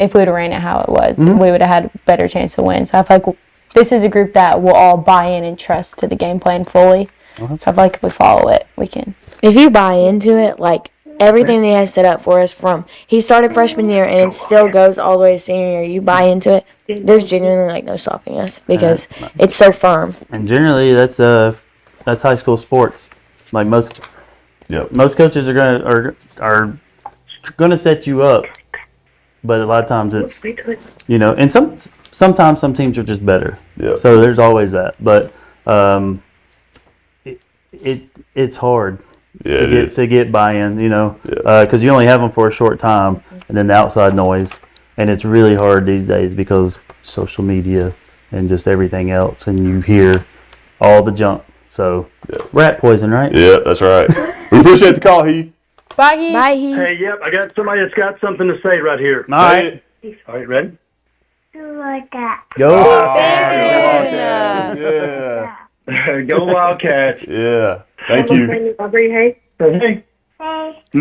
if we would have ran it how it was, we would have had a better chance to win. So I feel like this is a group that will all buy in and trust to the game plan fully. So I feel like if we follow it, we can. If you buy into it, everything that he has set up for us from he started freshman year and it still goes all the way to senior year. You buy into it. There's genuinely like no stopping us because it's so firm. And generally, that's high school sports. Like most coaches are gonna set you up, but a lot of times it's and sometimes some teams are just better. Yeah. So there's always that, but it's hard. To get buy-in, because you only have them for a short time, and then the outside noise, and it's really hard these days because social media and just everything else, and you hear all the junk. So rat poison, right? Yeah, that's right. We appreciate the call, Heath. Bye, Heath. Bye, Heath. Hey, yep, I got somebody that's got something to say right here. All right. All right, ready? Go. Yeah. Go Wildcats. Yeah. Thank you. Hey. Hey. See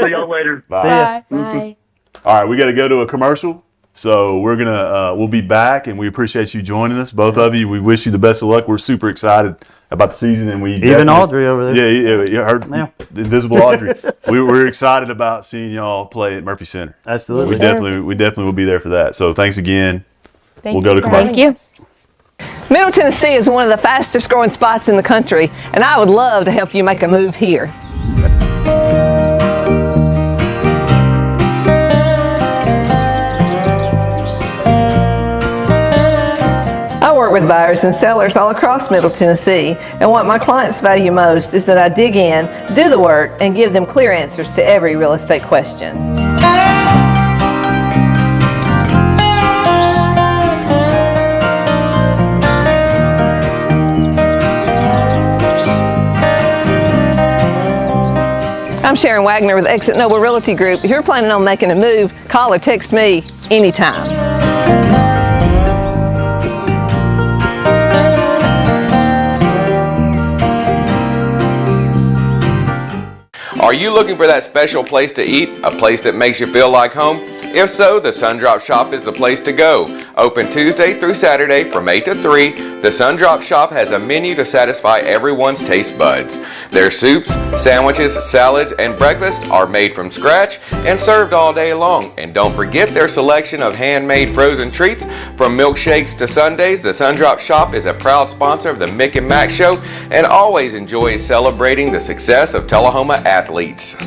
y'all later. Bye. Bye. All right, we got to go to a commercial. So we'll be back, and we appreciate you joining us, both of you. We wish you the best of luck. We're super excited about the season, and even Audrey over there. Yeah, her invisible Audrey. We're excited about seeing y'all play at Murphy Center. Absolutely. We definitely will be there for that. So thanks again. We'll go to commercial. Thank you. Middle Tennessee is one of the fastest growing spots in the country, and I would love to help you make a move here. I work with buyers and sellers all across Middle Tennessee, and what my clients value most is that I dig in, do the work, and give them clear answers to every real estate question. I'm Sharon Wagner with Exit Noble Realty Group. If you're planning on making a move, call or text me anytime. Are you looking for that special place to eat? A place that makes you feel like home? If so, the Sundrop Shop is the place to go. Open Tuesday through Saturday from 8 to 3, the Sundrop Shop has a menu to satisfy everyone's taste buds. Their soups, sandwiches, salads, and breakfast are made from scratch and served all day long. And don't forget their selection of handmade frozen treats. From milkshakes to sundaes, the Sundrop Shop is a proud sponsor of the Mick and Mac Show and always enjoys celebrating the success of Tullahoma athletes.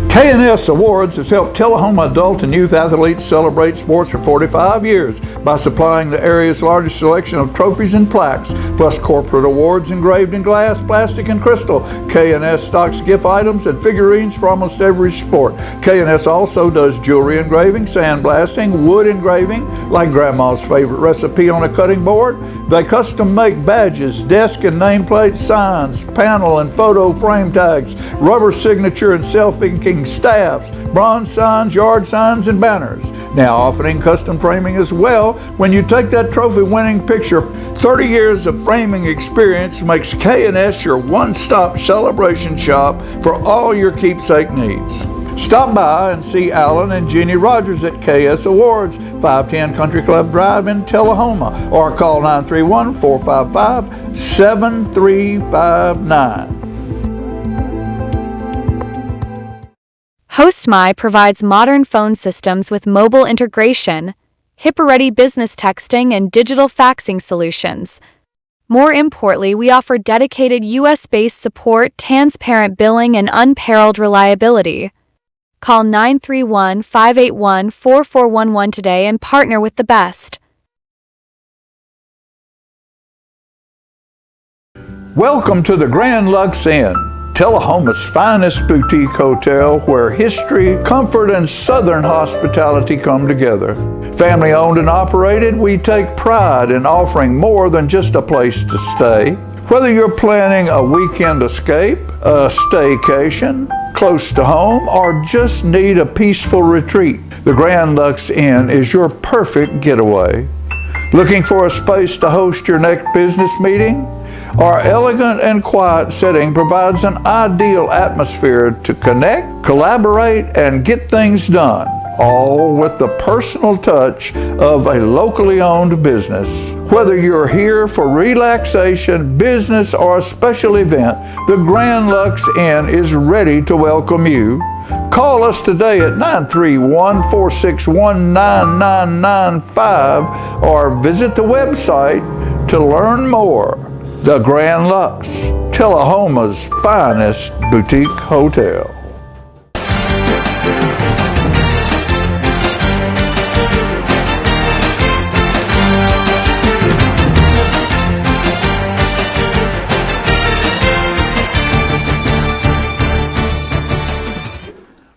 K&S Awards has helped Tullahoma adult and youth athletes celebrate sports for 45 years by supplying the area's largest selection of trophies and plaques, plus corporate awards engraved in glass, plastic, and crystal. K&S stocks gift items and figurines for almost every sport. K&S also does jewelry engraving, sandblasting, wood engraving, like Grandma's favorite recipe on a cutting board. They custom make badges, desk and nameplate signs, panel and photo frame tags, rubber signature and self-inking staffs, bronze signs, yard signs, and banners. Now offering custom framing as well. When you take that trophy-winning picture, 30 years of framing experience makes K&S your one-stop celebration shop for all your keepsake needs. Stop by and see Alan and Jenny Rogers at KS Awards, 510 Country Club Drive in Tullahoma, or call 931-455-7359. HostMy provides modern phone systems with mobile integration, HIPAA-ready business texting, and digital faxing solutions. More importantly, we offer dedicated U.S.-based support, transparent billing, and unparalleled reliability. Call 931-581-4411 today and partner with the best. Welcome to the Grand Lux Inn, Tullahoma's finest boutique hotel where history, comfort, and southern hospitality come together. Family owned and operated, we take pride in offering more than just a place to stay. Whether you're planning a weekend escape, a staycation, close to home, or just need a peaceful retreat, the Grand Lux Inn is your perfect getaway. Looking for a space to host your next business meeting? Our elegant and quiet setting provides an ideal atmosphere to connect, collaborate, and get things done. all with the personal touch of a locally owned business. Whether you're here for relaxation, business, or a special event, the Grand Lux Inn is ready to welcome you. Call us today at 931-461-9995 or visit the website to learn more. The Grand Lux, Tullahoma's finest boutique hotel.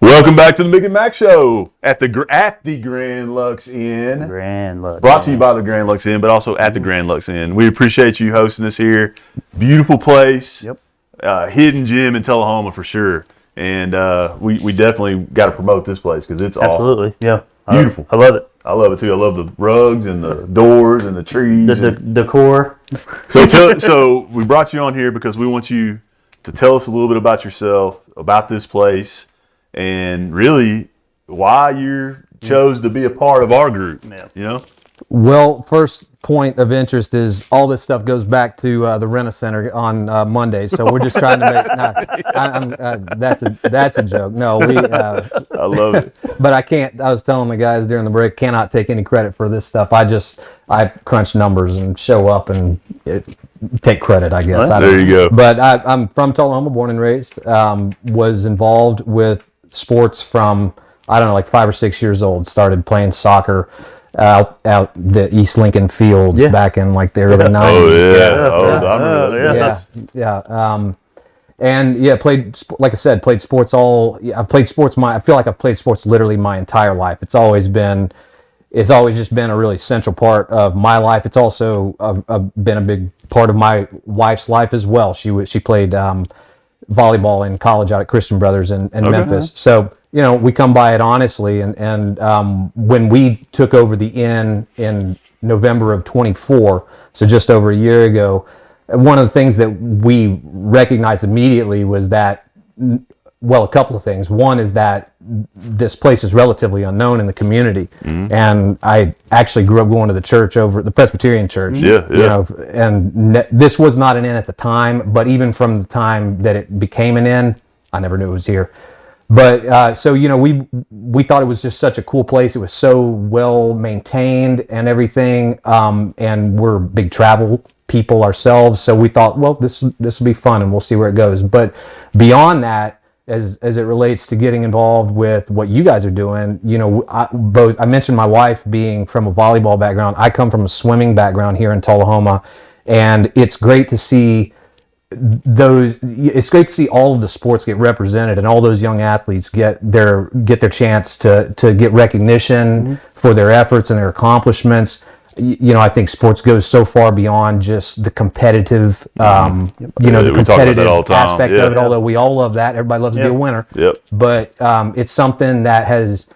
Welcome back to the Mick and Mac Show at the Grand Lux Inn. Grand Lux. Brought to you by the Grand Lux Inn, but also at the Grand Lux Inn. We appreciate you hosting us here. Beautiful place. Yep. Hidden gem in Tullahoma for sure. And we definitely got to promote this place because it's Absolutely. awesome. Yeah. Beautiful. I love it. I love it too. I love the rugs and the doors and the trees. The decor. So we brought you on here because we want you to tell us a little bit about yourself, about this place, and really why you chose to be a part of our group. Yeah. You know? Well, first point of interest is all this stuff goes back to the Rena Center on Monday, so we're just trying to make. That's a joke. No, we. I love it. But I can't. I was telling the guys during the break, cannot take any credit for this stuff. I crunch numbers and show up and take credit, I guess. There you go. But I'm from Tullahoma, born and raised. Was involved with sports from, I don't know, like 5 or 6 years old. Started playing soccer out the East Lincoln Fields back in like the early 90s. And played, like I said, played sports I've played sports I feel like I've played sports literally my entire life. It's always just been a really central part of my life. It's also been a big part of my wife's life as well. She played volleyball in college out at Christian Brothers in Memphis. So, we come by it honestly. And when we took over the inn in November of 24, so just over a year ago, one of the things that we recognized immediately was that, well, a couple of things. One is that this place is relatively unknown in the community. Mm-hmm. And I actually grew up going to the church over the Presbyterian church. This was not an inn at the time, but even from the time that it became an inn, I never knew it was here. But we thought it was just such a cool place. It was so well maintained and everything. And we're big travel people ourselves, so we thought, well, this will be fun and we'll see where it goes. But beyond that, as it relates to getting involved with what you guys are doing, I mentioned my wife being from a volleyball background. I come from a swimming background here in Tullahoma, and it's great to see all of the sports get represented and all those young athletes get their chance to get recognition for their efforts and their accomplishments. I think sports goes so far beyond just the competitive, the competitive aspect of it. Although we all love that, everybody loves to be a winner. Yep. But it's something that's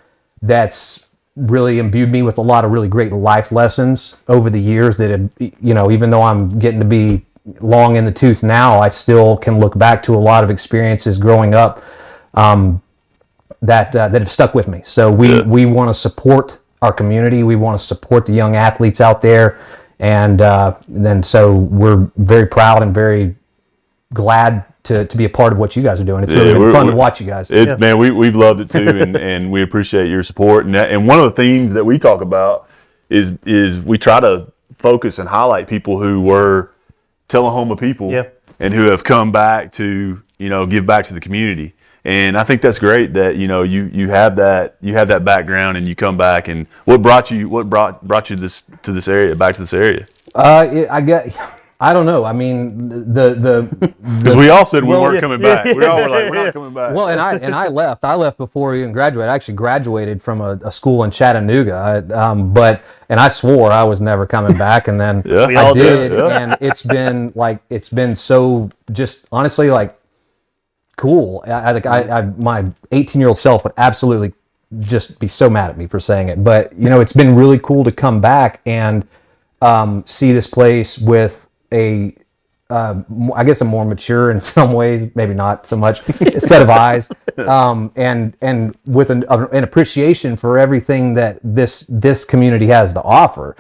really imbued me with a lot of really great life lessons over the years. That have, even though I'm getting to be long in the tooth now, I still can look back to a lot of experiences growing up that have stuck with me. So we want to support our community. We want to support the young athletes out there, and then so we're very proud and very glad to be a part of what you guys are doing. It's really been fun to watch you guys. Man, we've loved it too, and we appreciate your support. And one of the themes that we talk about is we try to focus and highlight people who were Tullahoma people and who have come back to give back to the community. And I think that's great that you have that background and you come back. And what brought you to this area, back to this area? I don't know. I mean, because we all said we weren't coming back. We all were like, we're not coming back. Well, and I left. I left before I even graduated. I actually graduated from a school in Chattanooga. And I swore I was never coming back. And then I did. And it's been so just honestly cool. I think my 18-year-old self would absolutely just be so mad at me for saying it. But it's been really cool to come back and see this place with a I guess I'm more mature in some ways, maybe not so much, set of eyes, and with an appreciation for everything that this community has to offer.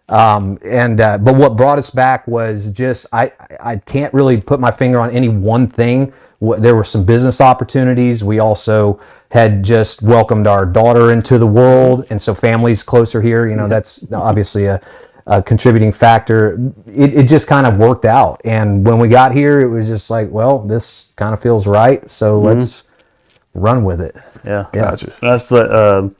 But what brought us back was just I can't really put my finger on any one thing. There were some business opportunities. We also had just welcomed our daughter into the world, and so family's closer here. You know, that's obviously a contributing factor. It just kind of worked out, and when we got here, it was just like, well, this kind of feels right, so let's run with it. Yeah, Gotcha. That's what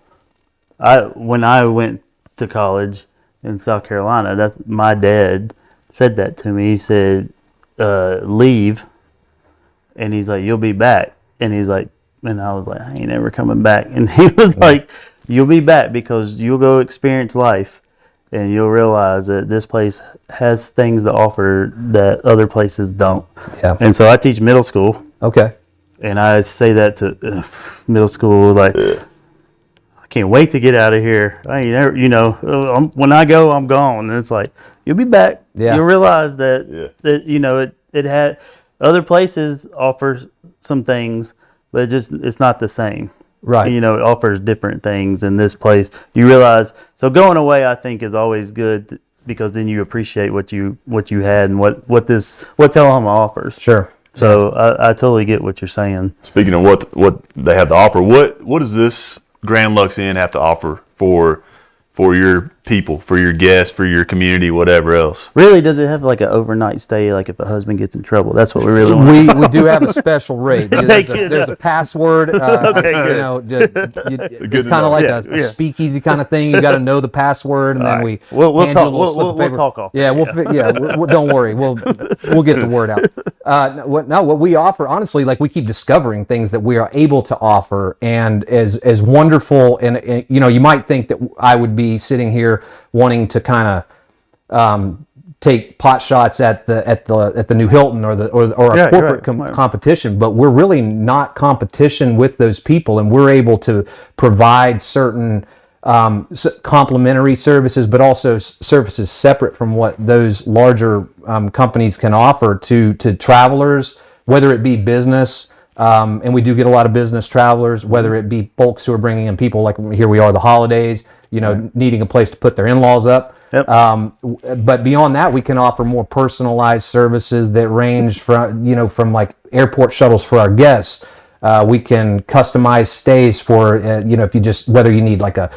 when I went to college in South Carolina, that's my dad said that to me. He said, leave, and he's like, you'll be back, and he's like, and I was like, I ain't ever coming back, and he was like, you'll be back because you'll go experience life, and you'll realize that this place has things to offer that other places don't. Yeah. And so I teach middle school. Okay. And I say that to middle school, like, I can't wait to get out of here. I ain't never, when I go, I'm gone. And it's like, you'll be back. Yeah. You'll realize that it had other places offer some things, but it's not the same. Right. It offers different things in this place. You realize, so going away, I think, is always good because then you appreciate what you had and what Tullahoma offers. Sure. So I totally get what you're saying. Speaking of what they have to offer, what does this Grand Lux Inn have to offer for your people, for your guests, for your community, whatever else? Really, does it have like an overnight stay, like if a husband gets in trouble? That's what we really want. We do have a special rate. There's a password. Okay, good. It's kind of like a speakeasy kind of thing. You got to know the password, and then we'll hand you a talk. little slip of We'll paper. talk off. Yeah, don't worry. We'll get the word out. What we offer, honestly, like we keep discovering things that we are able to offer, and as wonderful. And you might think that I would be sitting here wanting to kind of take pot shots at the new Hilton or a corporate competition, but we're really not competition with those people, and we're able to provide certain complementary services, but also services separate from what those larger companies can offer to travelers, whether it be business. And we do get a lot of business travelers, whether it be folks who are bringing in people like here we are the holidays, needing a place to put their in-laws up. Yep. But beyond that, we can offer more personalized services that range from like airport shuttles for our guests. We can customize stays for, if you whether you need like a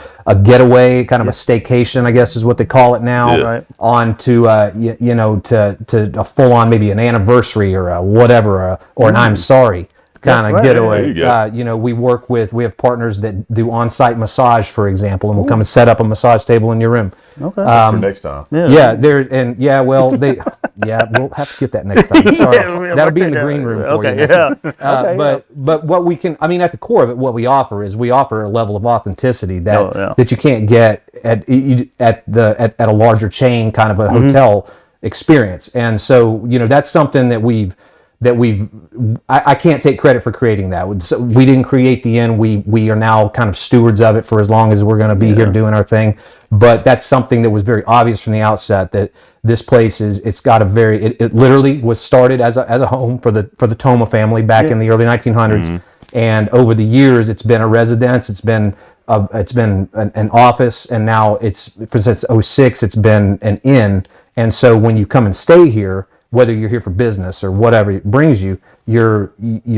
getaway, kind of a staycation, I guess is what they call it now, on to, to a full on, maybe an anniversary or a whatever, or an I'm sorry kind of getaway. We have partners that do on-site massage, for example, and we'll come and set up a massage table in your room. Okay. For next time. We'll have to get that next time. Sorry. That'll be in the green room for you. But what we can, at the core of it, what we offer is we offer a level of authenticity that you can't get at a larger chain kind of a hotel experience. And so, that's something that I can't take credit for creating that. We didn't create the inn. We are now kind of stewards of it for as long as we're going to be here doing our thing. But that's something that was very obvious from the outset, that this place it literally was started as a home for the Toma family back in the early 1900s. And over the years, it's been a residence. It's been an office, and now since 06, it's been an inn. And so when you come and stay here, whether you're here for business or whatever it brings you, you're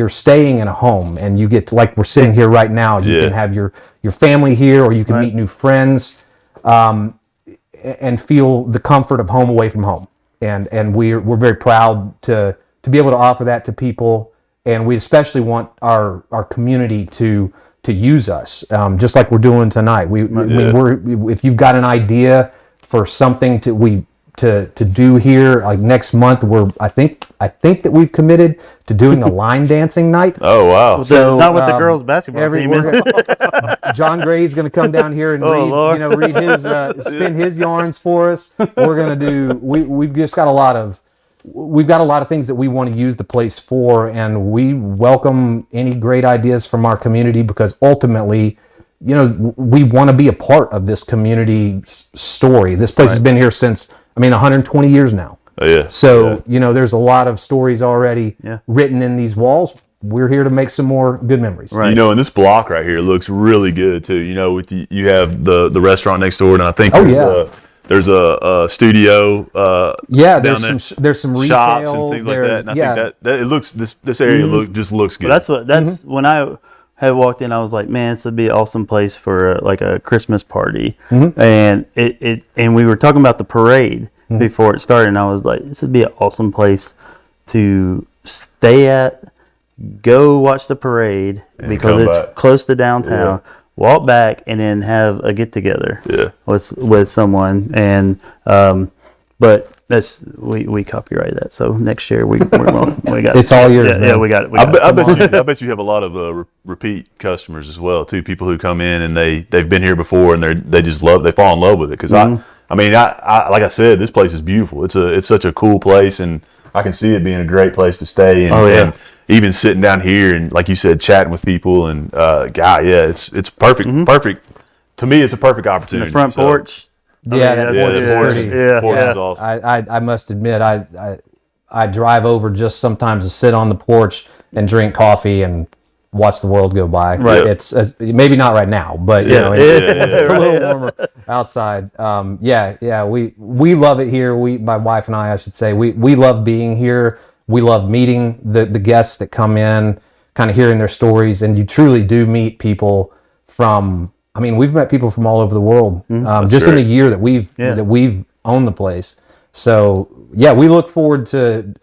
staying in a home, and you get to, like we're sitting here right now, you can have your family here, or you can meet new friends, and feel the comfort of home away from home. And we're very proud to be able to offer that to people, and we especially want our community to use us, just like we're doing tonight. If you've got an idea for something to do here, like next month, I think that we've committed to doing a line dancing night. Oh wow! So not with the girls basketball team. John Gray's going to come down here and read his spin his yarns for us. We're going to do. We've just got a lot of things that we want to use the place for, and we welcome any great ideas from our community, because ultimately, we want to be a part of this community story. This place has been here since 120 years now. Oh, yeah. So, there's a lot of stories already written in these walls. We're here to make some more good memories. Right. And this block right here looks really good too. With you have the restaurant next door, and I think there's a studio. There's some retail shops and things like that. And I think that it looks this area looks good. Well, that's when I had walked in, I was like, man, this would be an awesome place for a Christmas party. And and we were talking about the parade before it started, and I was like, this would be an awesome place to stay at. Go watch the parade because it's close to downtown. Walk back and then have a get together with someone. And but we copyright that. So next year we got it's all yours. Yeah, we got it. I bet you have a lot of repeat customers as well too. People who come in and they've been here before and they fall in love with it. Because I like I said, this place is beautiful. It's such a cool place, and I can see it being a great place to stay. And, and even sitting down here and, like you said, chatting with people and it's perfect. Perfect to me. It's a perfect opportunity. The front porch. The porch is awesome. I must admit, I drive over just sometimes to sit on the porch and drink coffee and watch the world go by. Right. It's maybe not right now, but it's a little warmer outside. We love it here. My wife and I should say, we love being here. We love meeting the guests that come in, kind of hearing their stories, and you truly do meet people from. I mean, we've met people from all over the world just in the year that we've owned the place. So we look forward to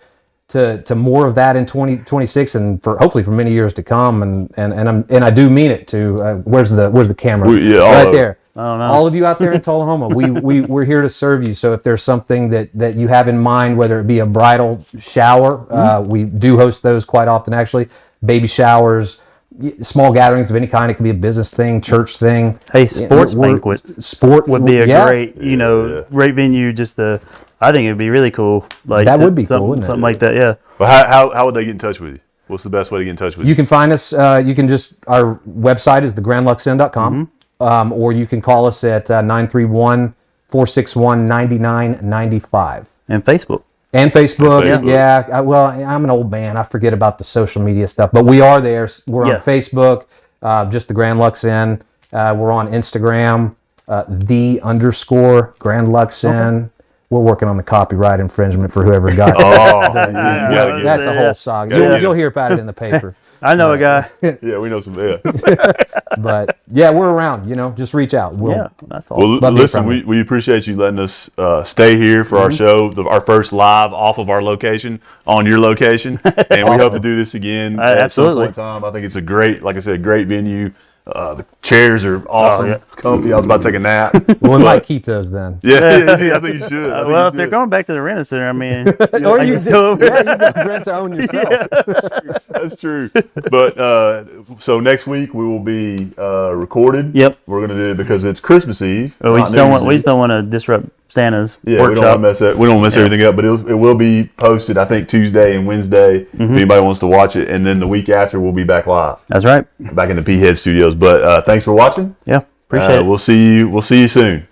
more of that in 2026, and hopefully for many years to come. And I do mean it too. Where's the camera? Right there. All of you out there in Tullahoma, we're here to serve you. So if there's something that you have in mind, whether it be a bridal shower, we do host those quite often actually, baby showers, small gatherings of any kind. It can be a business thing, church thing. Hey, sports banquets. Sport would be a great, great venue. I think it'd be really cool. Like that would be cool, wouldn't it? Something like that, yeah. Well, how would they get in touch with you? What's the best way to get in touch with you? You can find us. You can our website is thegrandluxinn.com. Or you can call us at 931-461-9995. And Facebook. And Facebook. I'm an old man. I forget about the social media stuff. But we are there. We're on Facebook, just the Grand Lux Inn. We're on Instagram, _Grand Lux Inn. Okay. We're working on the copyright infringement for whoever got it. That's a whole saga. You'll hear about it in the paper. I know a guy. We know some. But we're around. Just reach out. That's all. Well, listen, we appreciate you letting us stay here for our show, our first live off of our location on your location, and we hope to do this again at some point in time. I think it's a great, like I said, great venue. The chairs are awesome, comfy. I was about to take a nap. Well, we might keep those then. I think you should. If they're going back to the Rent Center, I mean, or you got rent to own yourself. That's true. But so next week we will be recorded. Yep. We're going to do it because it's Christmas Eve. Well, we just don't want to disrupt Santa's workshop. We don't want to mess it. We don't mess everything up. But it will be posted, I think, Tuesday and Wednesday. If anybody wants to watch it, and then the week after we'll be back live. That's right. Back in the P Head Studios. But thanks for watching. Yeah, appreciate it. We'll see you soon.